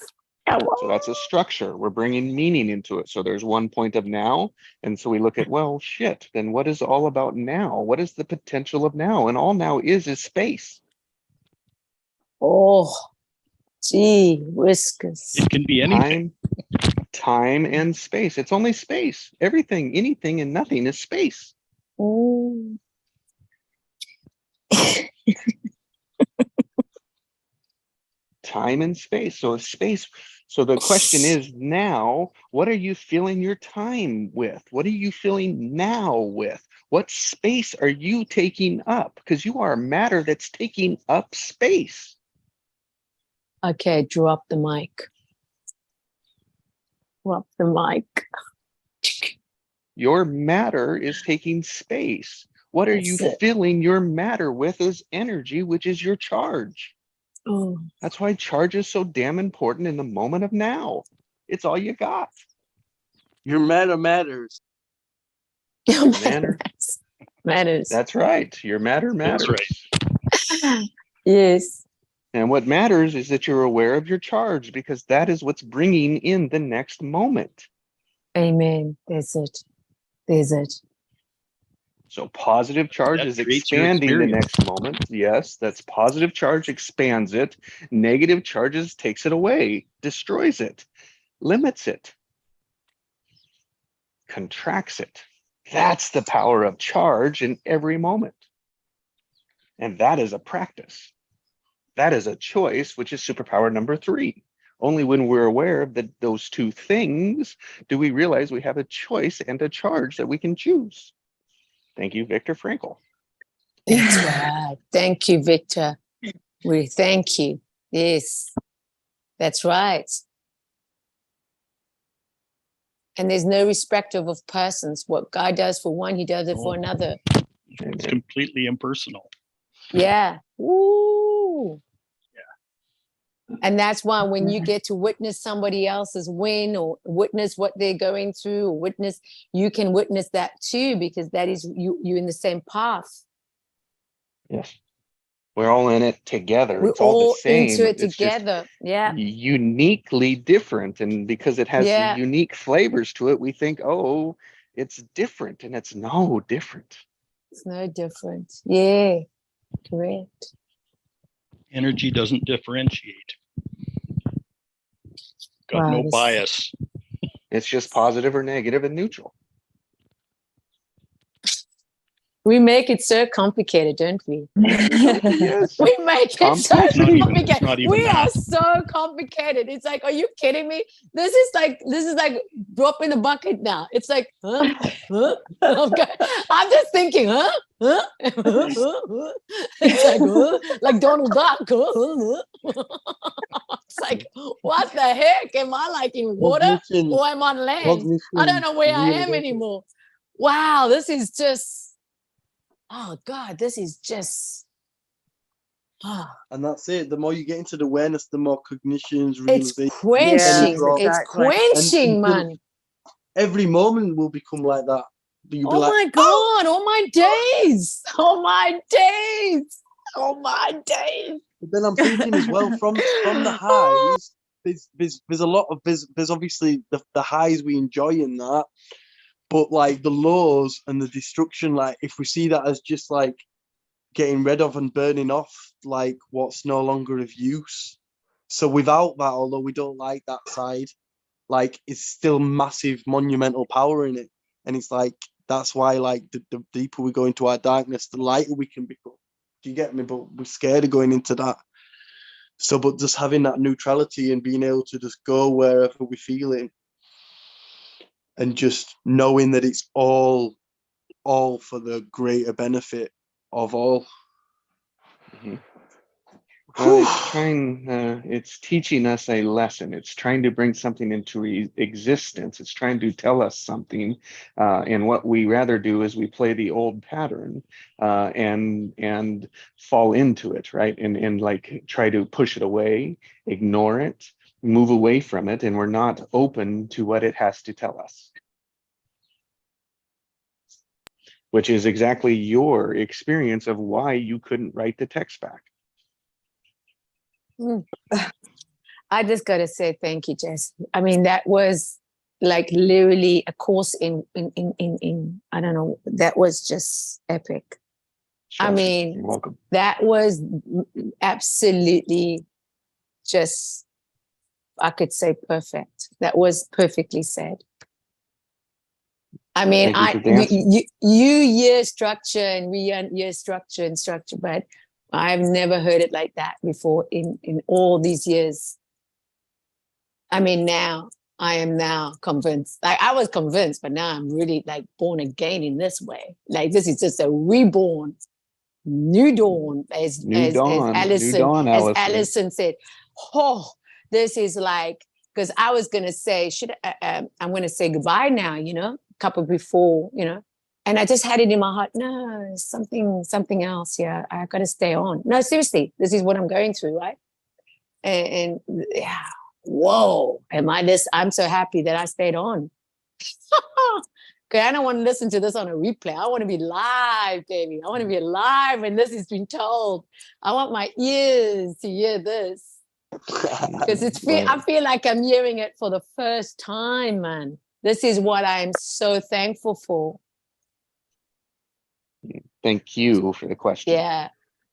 So that's a structure. We're bringing meaning into it. So there's one point of now. And so we look at, well, shit, then what is all about now? What is the potential of now? And all now is space. Oh, gee, whiskers. It can be anything. Time and space. It's only space. Everything, anything, and nothing is space. Oh. Time and space. So space. So the question is now, what are you filling your time with? What are you filling now with? What space are you taking up? Because you are matter that's taking up space. Okay, drop the mic. Drop the mic. Your matter is taking space. What are you filling your matter with as energy, which is your charge? Oh. That's why charge is so damn important in the moment of now. It's all you got. Your matter matters. Your matter matters. That's right. Your matter matters. That's right. Yes. And what matters is that you're aware of your charge, because that is what's bringing in the next moment. Amen. That's it. There's it. So positive charge That is creates your expanding the experience. next moment. Yes, that's positive charge expands it. Negative charges takes it away, destroys it, limits it, contracts it. That's the power of charge in every moment. And that is a practice. That is a choice, which is superpower number 3. Only when we're aware of those two things do we realize we have a choice and a charge that we can choose. Thank you, Viktor Frankl. That's right. Thank you, Victor. We thank you. Yes, that's right. And there's no respect of persons. What God does for one, he does it for another. It's completely impersonal. Yeah. Ooh. Yeah. And that's why when you get to witness somebody else's win, or witness what they're going through, or you can witness that too, because that is you're in the same path. Yes. We're all in it together. We're it's all the same. into it it's together. Yeah. Uniquely different. And because it has unique flavors to it, we think, oh, it's different. And it's no different. It's no different. Yeah. Correct. Energy doesn't differentiate. Got no bias. It's just positive or negative and neutral. We make it so complicated, don't we? Yes. We make it so complicated. We are that. so complicated. It's like, are you kidding me? This is like drop in the bucket now. It's like, huh? Okay. I'm just thinking, huh? It's like Donald Duck. It's like, what the heck? Am I like in water or am I on land? I don't know where I am anymore. Wow, this is just. Oh God, this is just. And that's it. The more you get into the awareness, the more cognitions, realization. It's quenching. It's quenching, man. Every moment will become like that. Oh my God! Oh my days! Oh my days! Oh my days! But then I'm thinking as well from the highs. There's a lot of there's obviously the highs we enjoy in that. But like the lows and the destruction, like if we see that as just like getting rid of and burning off, like what's no longer of use. So without that, although we don't like that side, like it's still massive monumental power in it. And it's like, that's why like the deeper we go into our darkness, the lighter we can become. Do you get me? But we're scared of going into that. So, but just having that neutrality and being able to just go wherever we're feeling. And just knowing that it's all for the greater benefit of all. Mm-hmm. It's trying, it's teaching us a lesson. It's trying to bring something into existence. It's trying to tell us something. And what we rather do is we play the old pattern and fall into it, right? And like try to push it away, ignore it, move away from it, and we're not open to what it has to tell us. Which is exactly your experience of why you couldn't write the text back. I just gotta say thank you, Jess. I mean, that was like literally a course in I don't know, that was just epic. Sure. I mean, You're welcome. that was absolutely just, I could say perfect. That was perfectly said. I mean, you year structure and we year structure and structure, but I've never heard it like that before in all these years. I mean, now I am now convinced. Like I was convinced, but now I'm really like born again in this way. Like this is just a reborn, new dawn, as Allison said. Oh, this is like, because I was gonna say, I'm gonna say goodbye now, you know, a couple before, you know, and I just had it in my heart. No, something else. Yeah, I got to stay on. No, seriously, this is what I'm going through, right? And yeah, whoa, I'm so happy that I stayed on. Because I don't want to listen to this on a replay. I want to be live, baby. I want to be live when this is being told. I want my ears to hear this. Because I feel like I'm hearing it for the first time, man. This is what I'm so thankful for. Thank you for the question.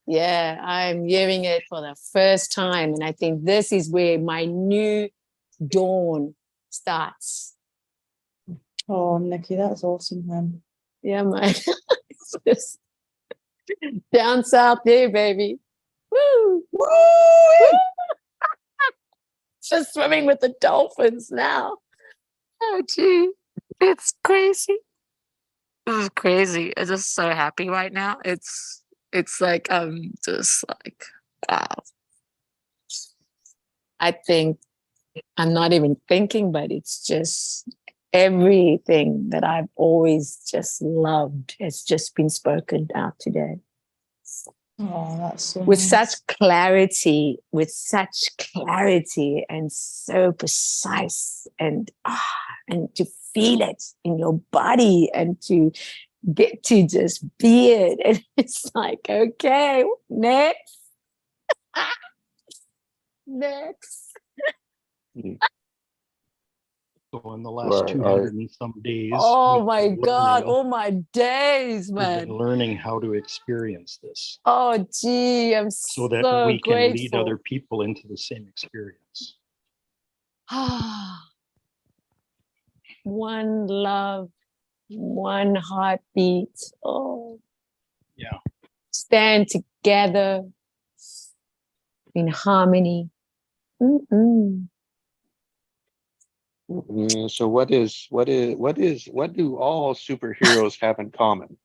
Yeah, I'm hearing it for the first time. And I think this is where my new dawn starts. Oh, Nikki, that's awesome, man. Yeah, man. It's just down south there, baby. Woo! Woo! Just swimming with the dolphins now. Oh, gee. It's crazy. It's crazy. I'm just so happy right now. It's like I'm just like, wow. I think I'm not even thinking, but it's just everything that I've always just loved has just been spoken out today. Oh, that's so with nice. such clarity and so precise and to feel it in your body and to get to just be it. And it's like, okay, next. Next. So in the last 200 and some days. Oh my God, all my days, man. We've been learning how to experience this. Oh gee, I'm so that we can grateful. lead other people into the same experience. One love, one heartbeat. Oh. Yeah. Stand together in harmony. Mm-mm. So what do all superheroes have in common?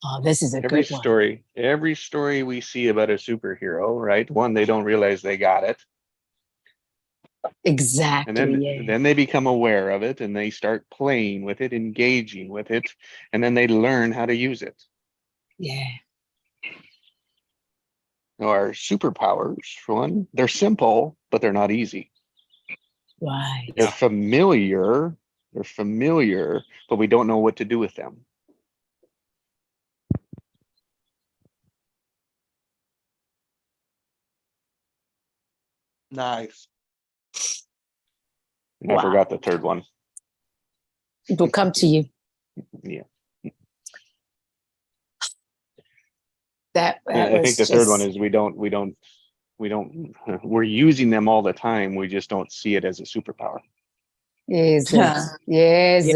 Oh, this is a good one. Every story we see about a superhero, right? One, they don't realize they got it. Exactly. And then they become aware of it and they start playing with it, engaging with it, and then they learn how to use it. Yeah. Our superpowers, for one, they're simple, but they're not easy. Right. They're familiar, but we don't know what to do with them. Nice. And I forgot the third one. It will come to you. Yeah. That I think the third one is we're using them all the time. We just don't see it as a superpower. Is it? Yes.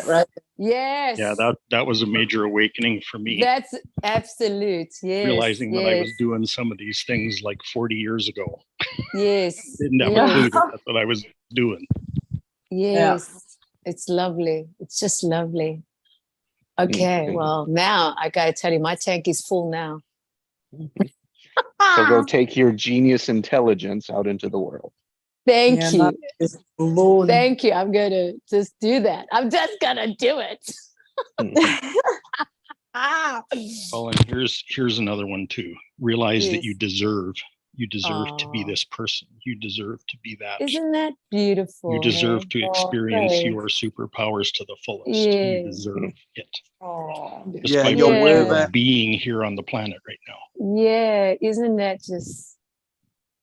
Right. Yes. Yeah, that was a major awakening for me. That's absolute. Yes. Realizing that I was doing some of these things like 40 years ago. Yes. Didn't have a clue that's what I was doing. Yes. Yeah. It's lovely. It's just lovely. Okay, well, now I got to tell you, my tank is full now. So go take your genius intelligence out into the world. Thank Yeah, you. mine is blown. Thank you. I'm going to just do that. I'm just going to do it. Well, and here's another one too. Realize that Yes. you deserve to be Aw. this person. You deserve to be that. Isn't that beautiful? You deserve to experience thanks. your superpowers to the fullest. Yeah. You deserve it. Oh, Just Yeah, by you're virtue worthy. of being here on the planet right now. Yeah, isn't that just...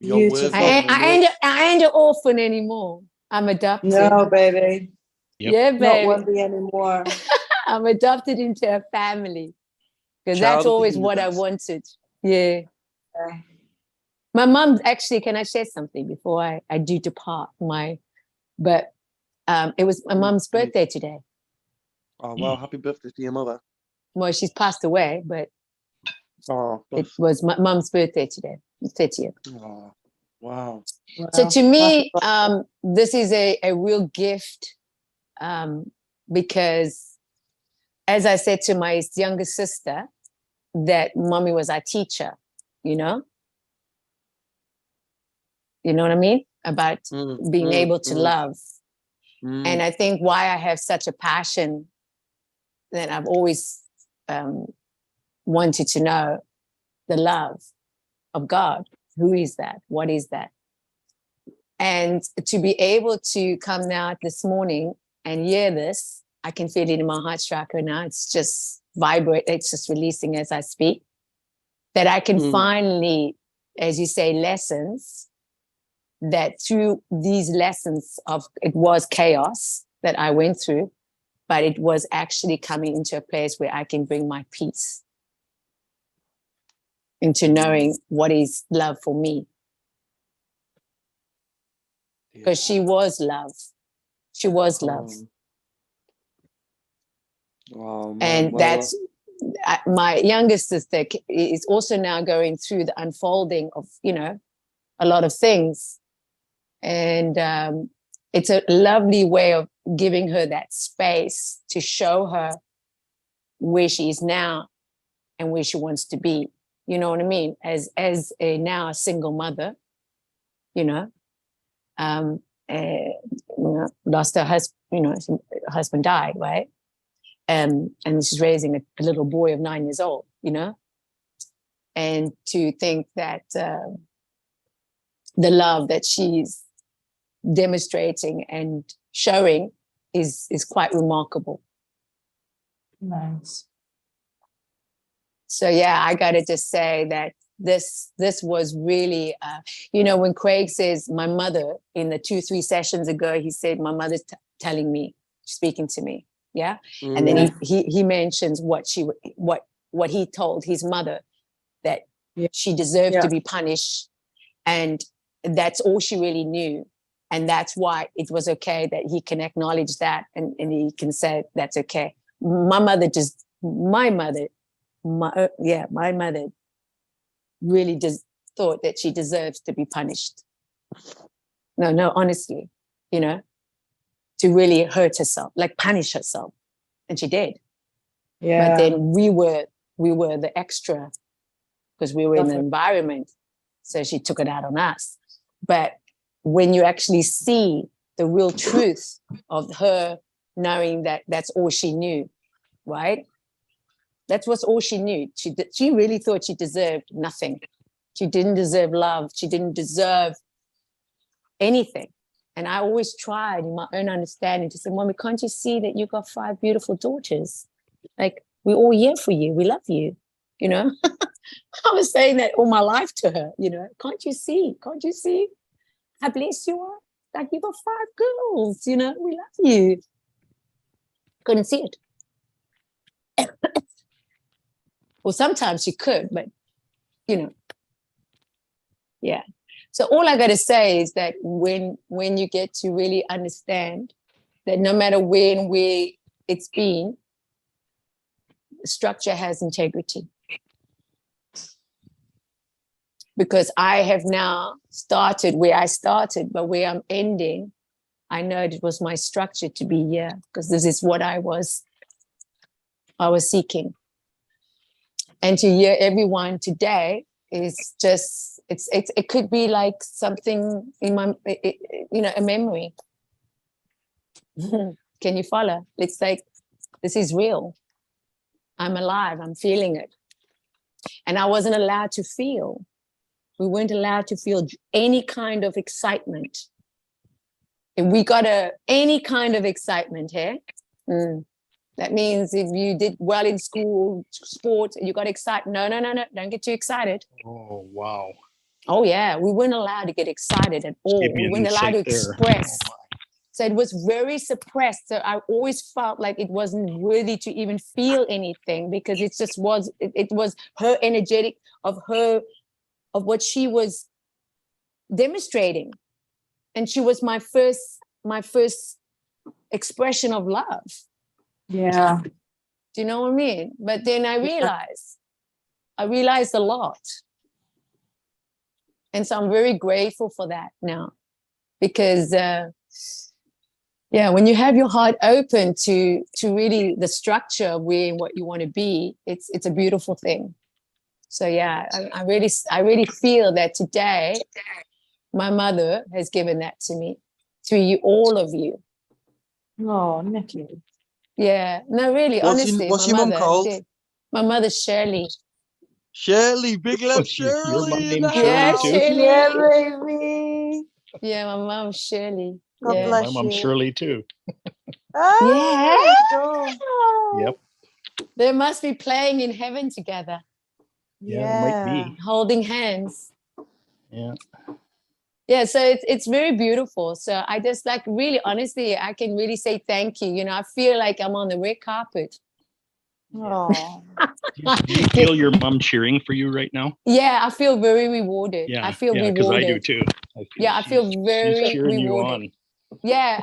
You're beautiful. worthy. I ain't an orphan anymore. I'm adopted. No, baby. Yep. Yeah, Not baby. worthy anymore. I'm adopted into a family. Because Child that's of the always what I universe. wanted. Yeah. Yeah. My mom, actually, can I share something before I do depart? It was my mom's birthday today. Oh, wow. Happy birthday to your mother. Well, she's passed away, but Oh, it was my mom's birthday today, 30th. oh, wow. So Wow. to me, this is a real gift because, as I said to my younger sister, that mommy was our teacher, you know? You know what I mean? About being able to love. And I think why I have such a passion that I've always wanted to know the love of God. Who is that? What is that? And to be able to come now this morning and hear this, I can feel it in my heart chakra now. It's just vibrate. It's just releasing as I speak. That I can finally, as you say, lessons, that through these lessons of, it was chaos that I went through, but it was actually coming into a place where I can bring my peace into knowing what is love for me. Because she was love. She was love. Oh, man. And Well, that's my youngest sister is also now going through the unfolding of, you know, a lot of things. And it's a lovely way of giving her that space to show her where she is now and where she wants to be. You know what I mean? As now a single mother, you know, lost her husband, you know, her husband died, right? And she's raising a little boy of 9 years old, you know? And to think that the love that she's demonstrating and showing is quite remarkable. Nice. So yeah, I got to just say that this was really, you know, when Craig says my mother in the 2-3 sessions ago, he said my mother's telling me, speaking to me, yeah. And then he mentions what he told his mother, that she deserved to be punished, and that's all she really knew. And that's why it was okay that he can acknowledge that and he can say that's okay. My mother really just thought that she deserves to be punished. No, honestly, you know, to really hurt herself, like punish herself. And she did. Yeah. But then we were the extra because we were in the environment. So she took it out on us. But when you actually see the real truth of her knowing that that's all she knew, right? That was all she knew. She really thought she deserved nothing. She didn't deserve love. She didn't deserve anything. And I always tried in my own understanding to say, Mommy, can't you see that you got 5 beautiful daughters? Like, we're all here for you. We love you, you know? I was saying that all my life to her, you know, can't you see? Can't you see how blessed you are? Like, you got 5 girls, you know, we love you. Couldn't see it. Well, sometimes she could, but, you know, yeah. So all I got to say is that when you get to really understand that no matter where it's been, structure has integrity. Because I have now started where I started, but where I'm ending, I know it was my structure to be here because this is what I was I was seeking. And to hear everyone today is just, it could be like something in my, a memory. Can you follow? It's like, this is real. I'm alive, I'm feeling it. And I wasn't allowed to feel. We weren't allowed to feel any kind of excitement. If we got any kind of excitement here, that means if you did well in school, sports, and you got excited, no, don't get too excited. Oh, wow. Oh, yeah, we weren't allowed to get excited at all. We weren't allowed to express. So it was very suppressed. So I always felt like it wasn't worthy to even feel anything, because it just was, it was her energetic of what she was demonstrating. And she was my first expression of love. Yeah. Do you know what I mean? But then I realized a lot. And so I'm very grateful for that now, because when you have your heart open to really the structure of where and what you want to be, it's a beautiful thing. So yeah, I really feel that today my mother has given that to me, through you, all of you. Oh, Nikki. Yeah, no, really, honestly. What's your mum called? My mother's Shirley. Shirley, big love, Your mum Shirley. named Yeah, Shirley too? Shirley. Yeah, baby. Yeah, my mom Shirley. God Yeah. bless My mom you. Shirley too. Yeah. Yep. They must be playing in heaven together, Yeah, it might be. holding hands. Yeah. Yeah, so it's very beautiful. So I just like, really, honestly, I can really say thank you. I feel like I'm on the red carpet. Oh. Do you feel your mom cheering for you right now? Yeah, I feel very rewarded. Yeah, I feel rewarded. because I do too. I feel very she's cheering rewarded. you on. Yeah,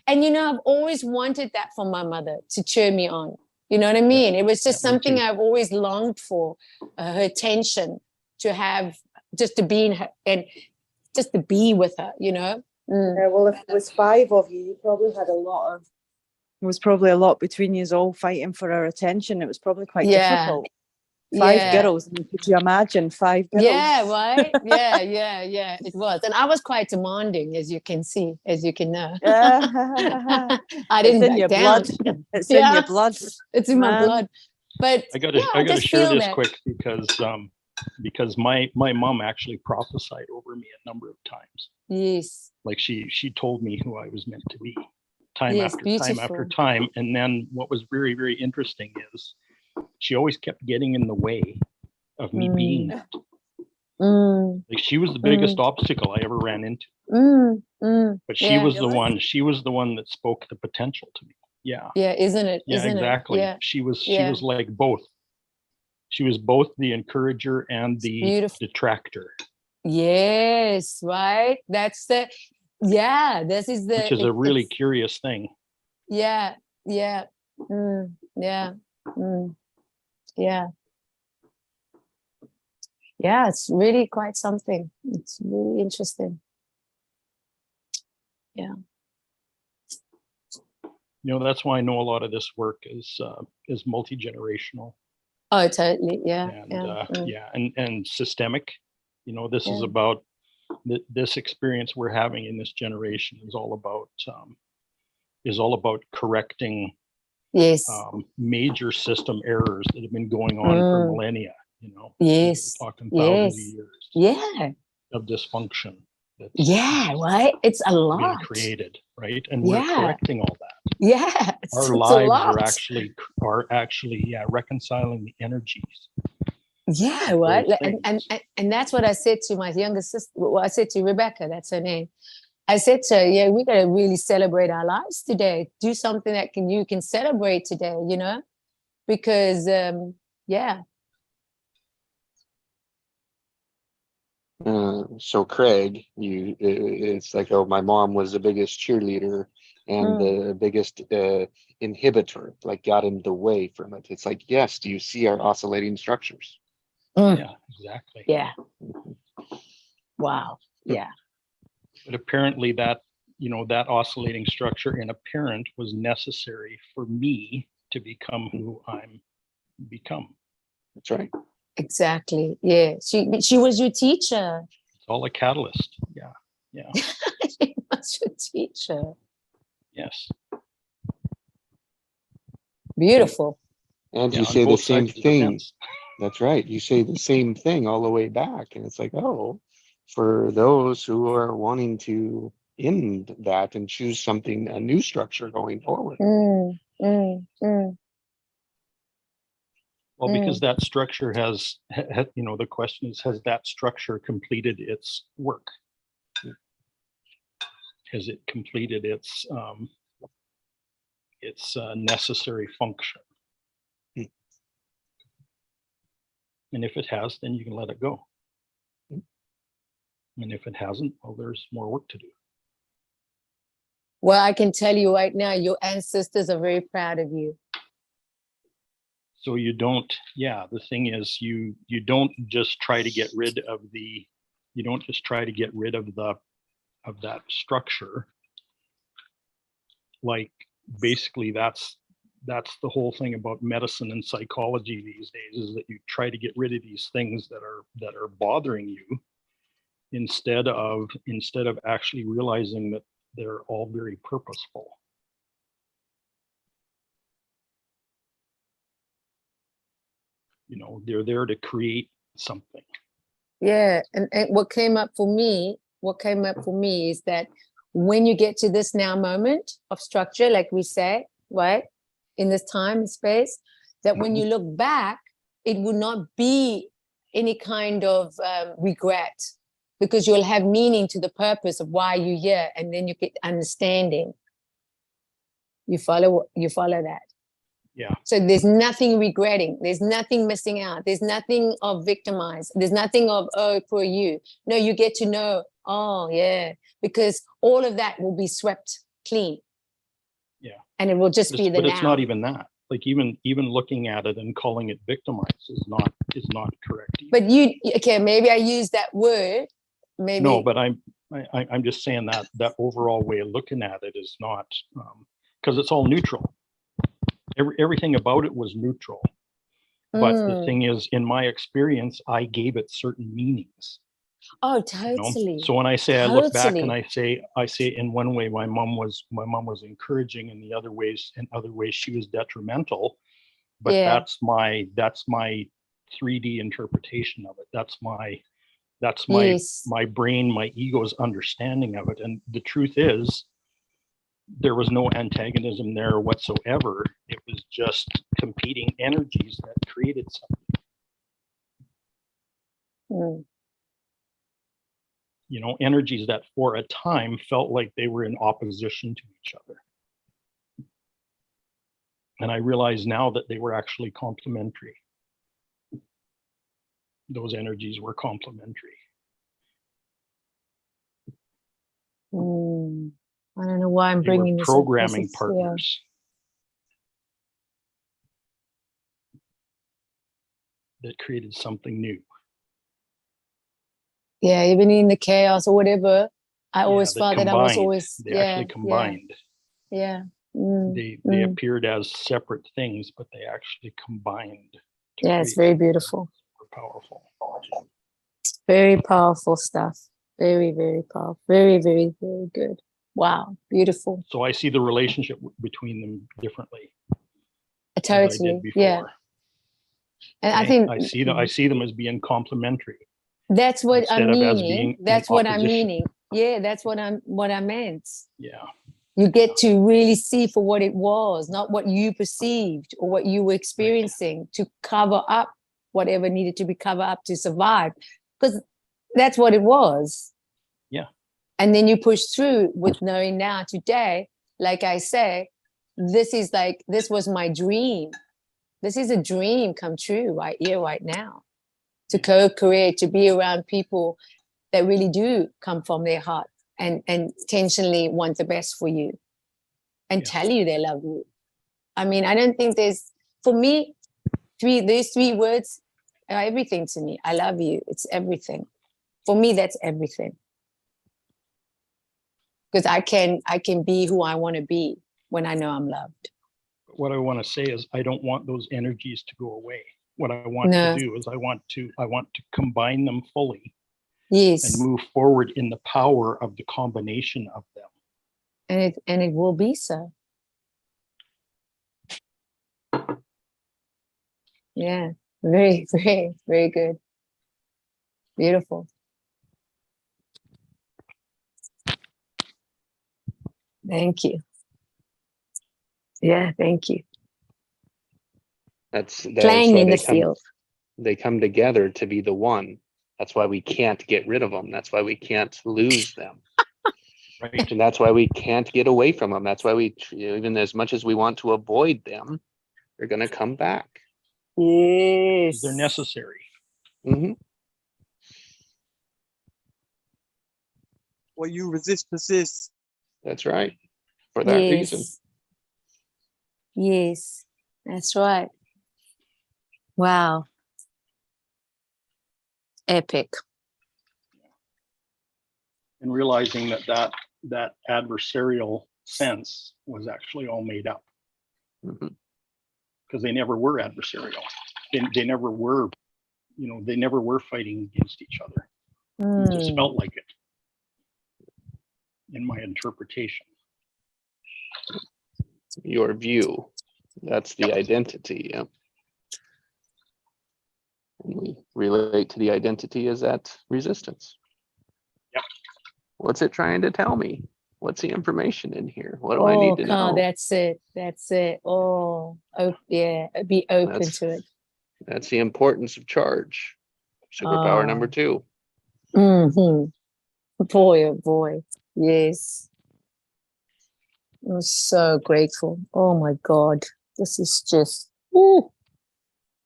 I've always wanted that from my mother, to cheer me on. You know what I mean? It was just something I've always longed for, her attention, to have, just to be in her, and just to be with her, Yeah, well, if it was 5 of you, you probably had it was probably a lot between you all fighting for our attention. It was probably quite difficult. 5 girls. Could you imagine 5 girls? Yeah, right? Yeah, it was. And I was quite demanding, as you can see, as you can know. I didn't back down. It's in your blood. It's in my blood. But I gotta share this quick, because my mom actually prophesied over me a number of times. Yes. Like she told me who I was meant to be, time after time. And then what was very, very interesting is she always kept getting in the way of me being that. Like she was the biggest obstacle I ever ran into. But she was the one that spoke the potential to me. Yeah. Yeah, isn't it? Yeah, isn't exactly. It? Yeah. She was like both. She was both the encourager and the detractor. Yes, right. That's the this is the, which is a really curious thing. Yeah. Yeah, it's really quite something. It's really interesting. Yeah. That's why I know a lot of this work is multi-generational. Oh, totally. Yeah. And systemic. This is about this experience we're having in this generation is all about correcting major system errors that have been going on for millennia. We're talking thousands of years of dysfunction. Right. It's a lot being created, right? And we're correcting all that. Yeah, our lives are actually reconciling the energies. Yeah, right. And that's what I said to my younger sister. Well, I said to Rebecca, that's her name. I said to her, we gotta really celebrate our lives today. Do something that you can celebrate today, because So Craig, it's like, my mom was the biggest cheerleader and the biggest inhibitor, like got in the way from it. It's like, yes, do you see our oscillating structures? Yeah, exactly. Yeah. Wow. Yeah. But apparently that oscillating structure in a parent was necessary for me to become who I'm become. That's right. Exactly. Yeah. She was your teacher. It's all a catalyst. Yeah. Yeah. She was your teacher. Yes. Beautiful. And Yeah, you on say the both same sides of the thing. fence. That's right. You say the same thing all the way back. And it's like, oh, for those who are wanting to end that and choose something, a new structure going forward. Well, because that structure has, the question is, has that structure completed its work? Has it completed its necessary function? And if it has, then you can let it go. And if it hasn't, well, there's more work to do. Well, I can tell you right now, your ancestors are very proud of you. So you don't, the thing is, you don't just try to get rid of that structure. Like, basically that's the whole thing about medicine and psychology these days, is that you try to get rid of these things that are bothering you, instead of actually realizing that they're all very purposeful. They're there to create something. Yeah. And what came up for me is that when you get to this now moment of structure, like we said, right, in this time and space, that when you look back, it will not be any kind of regret, because you'll have meaning to the purpose of why you're here, and then you get understanding. You follow that? Yeah. So there's nothing regretting. There's nothing missing out. There's nothing of victimized. There's nothing of, oh, poor you. No, you get to know, oh, yeah, because all of that will be swept clean. Yeah. And it will just be the but now. It's not even that. Like, even looking at it and calling it victimized is not correct either. But maybe I use that word. Maybe. No, but I'm just saying that overall way of looking at it is not, because it's all neutral. Everything about it was neutral. But the thing is, in my experience, I gave it certain meanings. Oh, totally. So when I say I look back and I say in one way my mom was encouraging, and in other ways she was detrimental. But that's my 3D interpretation of it. That's my my brain, my ego's understanding of it. And the truth is, there was no antagonism there whatsoever. It was just competing energies that created something. Energies that for a time felt like they were in opposition to each other. And I realize now that they were actually complementary. Those energies were complementary. I don't know why I'm bringing this programming partners. That created something new. Yeah, even in the chaos or whatever, I always felt that I was always. They actually combined. Yeah. They appeared as separate things, but they actually combined. Yeah, it's very beautiful. Powerful. Very powerful stuff. Very, very powerful. Very, very, very good. Wow, beautiful. So I see the relationship between them differently. Totally. Yeah. And I think I see them as being complementary. That's what I'm meaning. That's what I'm meaning. Yeah, that's what I meant. Yeah. You get to really see for what it was, not what you perceived or what you were experiencing, to cover up whatever needed to be covered up to survive, because that's what it was. Yeah. And then you push through with knowing now today, like I say, this was my dream. This is a dream come true right here, right now. To co-create, to be around people that really do come from their heart and intentionally want the best for you and tell you they love you. I mean, I don't think for me, these three words are everything to me. I love you. It's everything. For me, that's everything. Because I can be who I want to be when I know I'm loved. what I want to say is I don't want those energies to go away. What I want No. to do is I want to combine them fully Yes. and move forward in the power of the combination of them. And it will be so. Yeah. Very, very, very good. Beautiful. Thank you. Yeah, thank you. That's Playing why in they the come, field. they come together to be the one. That's why we can't get rid of them. That's why we can't lose them. Right. And that's why we can't get away from them. That's why we, even as much as we want to avoid them, they're going to come back. Yes. They're necessary. Mm-hmm. What you resist persists. That's right. For that reason. Yes, that's right. Wow. Epic. And realizing that adversarial sense was actually all made up. Because they never were adversarial. They never were, they never were fighting against each other. It just felt like it in my interpretation. Your view. That's the identity. Yeah. And we relate to the identity as that resistance. Yep. What's it trying to tell me? What's the information in here? What do I need to know? That's it. That's it. Yeah. Be open to it. That's the importance of charge. Superpower number 2. Boy, oh boy. Yes. I'm so grateful. Oh my God. This is just,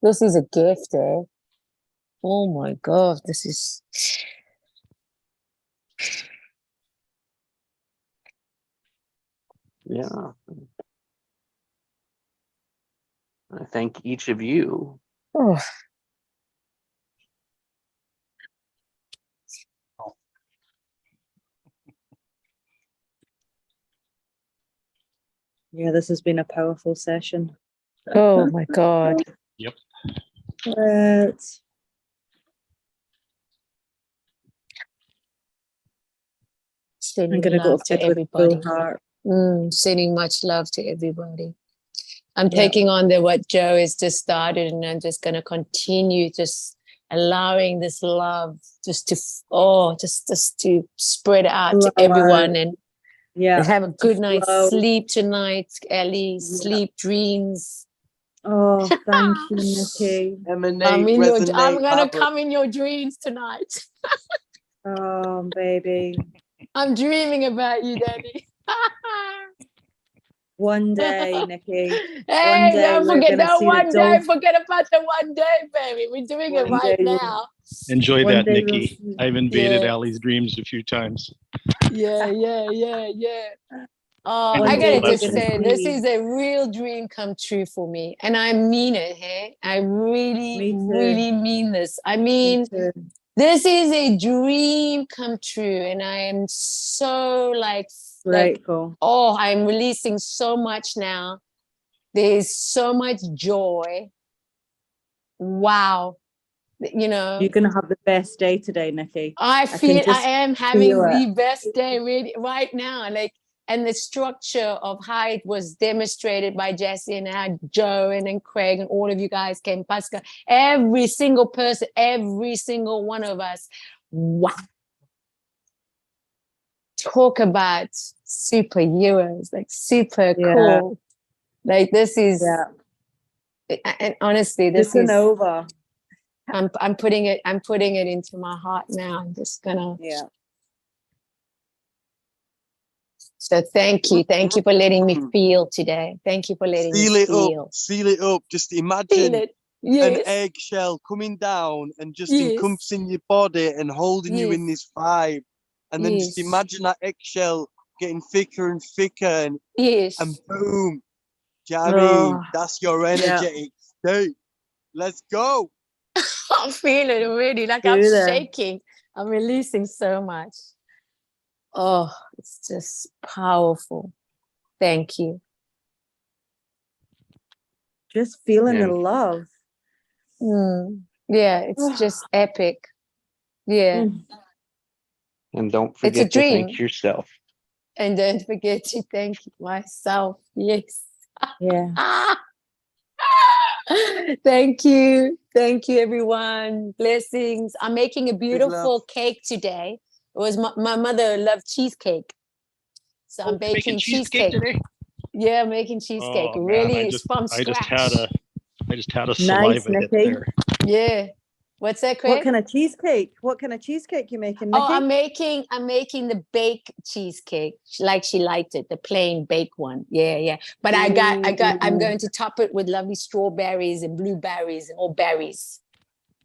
this is a gift, eh? Oh my God. This is. Yeah. I thank each of you. Oh. Yeah, this has been a powerful session. Oh my God. Yep. I'm going to go to everybody. Sending much love to everybody. I'm taking on what Joe has just started, and I'm just going to continue just allowing this love just to spread out to everyone and have a good night's sleep tonight, Ellie. Sleep dreams. Oh, thank you, Nikki. I'm gonna come in your dreams tonight. Oh, baby. I'm dreaming about you, Danny. One day, Nikki. Hey, don't forget about the one day, baby. We're doing it right now. Enjoy that, Nikki. I've invaded Allie's dreams a few times. Yeah. Oh, I gotta just say, this is a real dream come true for me, and I mean it. Hey, I really mean this. I mean, this is a dream come true, and I am so grateful. I'm releasing so much now. There's so much joy. Wow. You're gonna have the best day today, Nikki. I am having the best day really right now. And the structure of how it was demonstrated by Jesse and how Joe and then Craig and all of you guys came, Pascal, every single person, every single one of us. Wow. Talk about superheroes, super cool. Like this is, and honestly, this is supernova. I'm putting it into my heart now. I'm just gonna. Yeah. So thank you for letting me feel today. Thank you for letting me feel. Seal it up. Just imagine an eggshell coming down and just encompassing your body and holding you in this vibe. And then just imagine that eggshell getting thicker and thicker and boom. Do you know what I mean? That's your energetic state. Let's go. I'm feeling it already. I'm shaking. I'm releasing so much. Oh, it's just powerful. Thank you. Just feeling Yeah. the love. Yeah, it's just epic. Yeah. And don't It's a forget to thank dream. yourself. And don't forget to thank myself. Yes. Yeah. Thank you. Thank you, everyone. Blessings. I'm making a beautiful cake today. It was my mother loved cheesecake. So I'm baking cheesecake today. Yeah, I'm making cheesecake. Oh, man, Really, it's from I just scratch. had a saliva hit Nikki. there. Yeah. What's that, Craig? What kind of cheesecake? What kind of cheesecake you making, Oh, Nikki? I'm making the baked cheesecake, like she liked it, the plain baked one. Yeah. But I'm going to top it with lovely strawberries and blueberries and all berries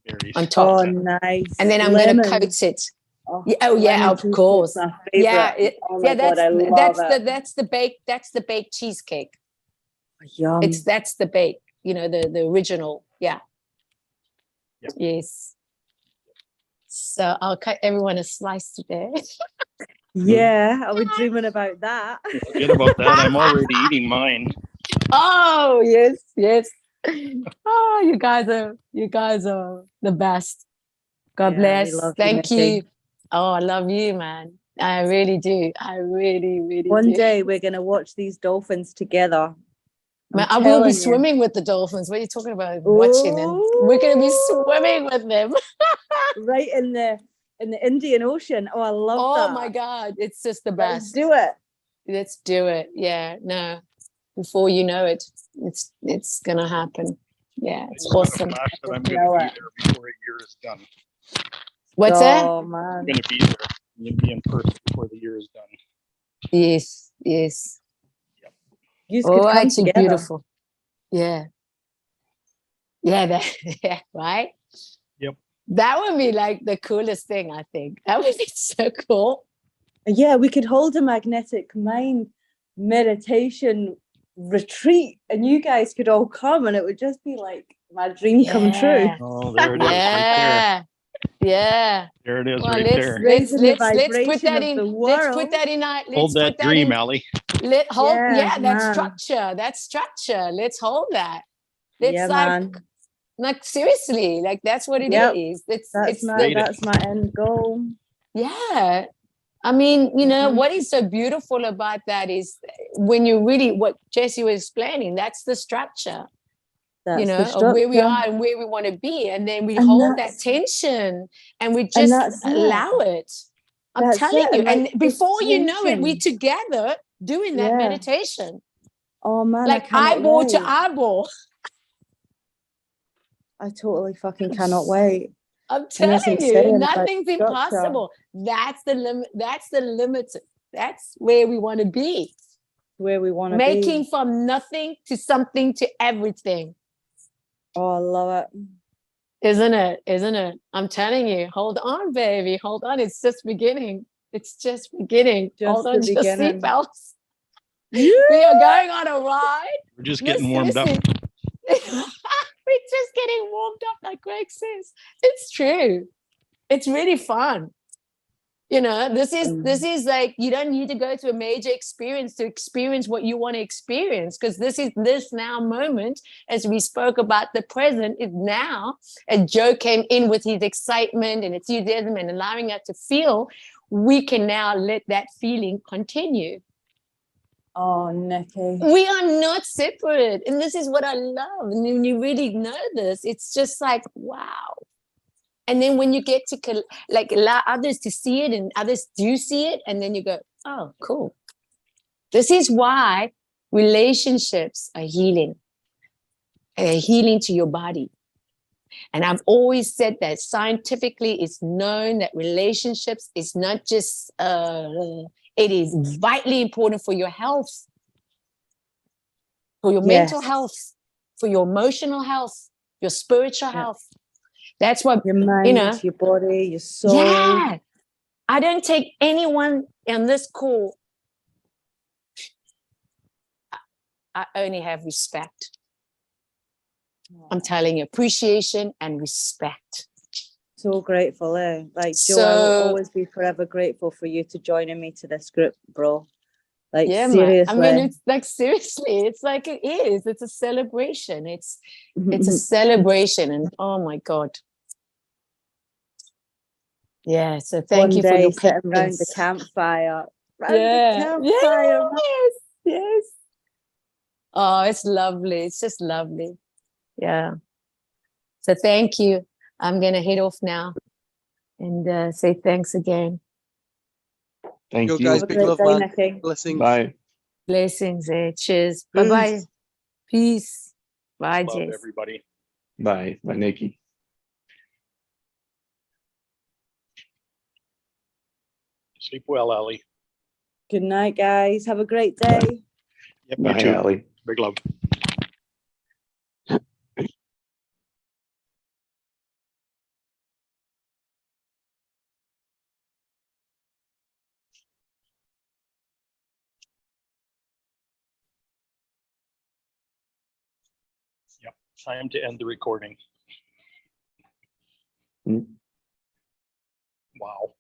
Berries. on top. Oh, nice. And then I'm going to coat it. Oh, Yeah, of course. My favorite. God, I love it. That's the baked cheesecake. Yum. That's the bake, the original. Yeah. Yep. Yes. So I'll cut everyone a slice today. Yeah, I was dreaming about that. Forget about that. I'm already eating mine. Oh, yes. Oh, you guys are the best. God bless. Thank you. Oh, I love you, man. I really do. I really, really do. One day we're gonna watch these dolphins together. Man, I will be swimming with the dolphins. What are you talking about? Watching them. We're gonna be swimming with them. Right in the Indian Ocean. Oh, I love that. Oh my God. It's just the best. Let's do it. Yeah. No. Before you know it, it's gonna happen. Yeah, it's awesome. That I'm gonna be there before a year is done. What's that? Oh man. I'm gonna be there. You'll be in person before the year is done. Yes. Yep. You could come it's together. Beautiful. Yeah. Yeah, right? Yep. That would be like the coolest thing, I think. That would be so cool. Yeah, we could hold a magnetic mind meditation retreat and you guys could all come and it would just be like my dream come true. Oh, there it is right there. Yeah. There it is Well, right there. Let's put that in. Let's put that in. Hold that dream, Allie. That's structure. Let's hold that. It's like seriously, like that's what it is. That's my end goal. Yeah. I mean, what is so beautiful about that is when you really, what Jessie was explaining, that's the structure. Of where we are and where we want to be. And then we hold that tension and we just allow it. I'm telling you. And before you know it, we together doing that meditation. Oh man. Like eyeball to eyeball. I totally fucking cannot wait. I'm telling you, nothing's impossible. That's the limit. That's the limit. That's where we want to be. Where we want to be. Making from nothing to something to everything. Oh, I love it. Isn't it? I'm telling you, hold on, baby. Hold on. It's just beginning. Hold on to your seatbelts. We are going on a ride. We're just getting warmed up. We're just getting warmed up, like Greg says. It's true. It's really fun. This is like, you don't need to go to a major experience to experience what you want to experience, because this now moment, as we spoke about the present, is now, as Joe came in with his excitement and enthusiasm and allowing us to feel, we can now let that feeling continue. Oh, Nikki. We are not separate. And this is what I love. And when you really know this, it's just like, wow. And then when you get to allow others to see it and others do see it, and then you go, oh, cool. This is why relationships are healing. They're healing to your body. And I've always said that scientifically it's known that relationships is not just, it is vitally important for your health, for your mental health, for your emotional health, your spiritual health. That's what, your mind, your body, your soul. Yeah. I don't take anyone on this call. I only have respect. I'm telling you, appreciation and respect. So grateful, eh? Like, Joe, I will always be forever grateful for you to joining me to this group, bro. Like Yeah, man. seriously. I mean, it's like seriously, it's like it is. It's a celebration. It's a celebration, and oh my God. Yeah. So thank One you for day your sitting around the patience. campfire. Round Yeah. the campfire. Yes. Yes. Oh, it's lovely. It's just lovely. Yeah. So thank you. I'm gonna head off now and say thanks again. Thank Yo, you. guys, Have a big great love, day, man. Nikki. Blessings. Bye. Blessings. Cheers. Bye-bye. Peace. Peace. Bye, Love Jess. everybody. Bye. Bye, Nikki. Sleep well, Ellie. Good night, guys. Have a great day. Yep, you Bye, too. Allie. Big love. Yep. Time to end the recording. Mm. Wow.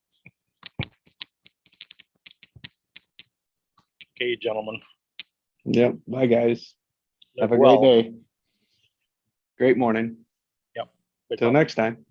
Okay, gentlemen. Yep. Bye, guys. Live Have a well. great day. Great morning. Yep. Big Till love. next time.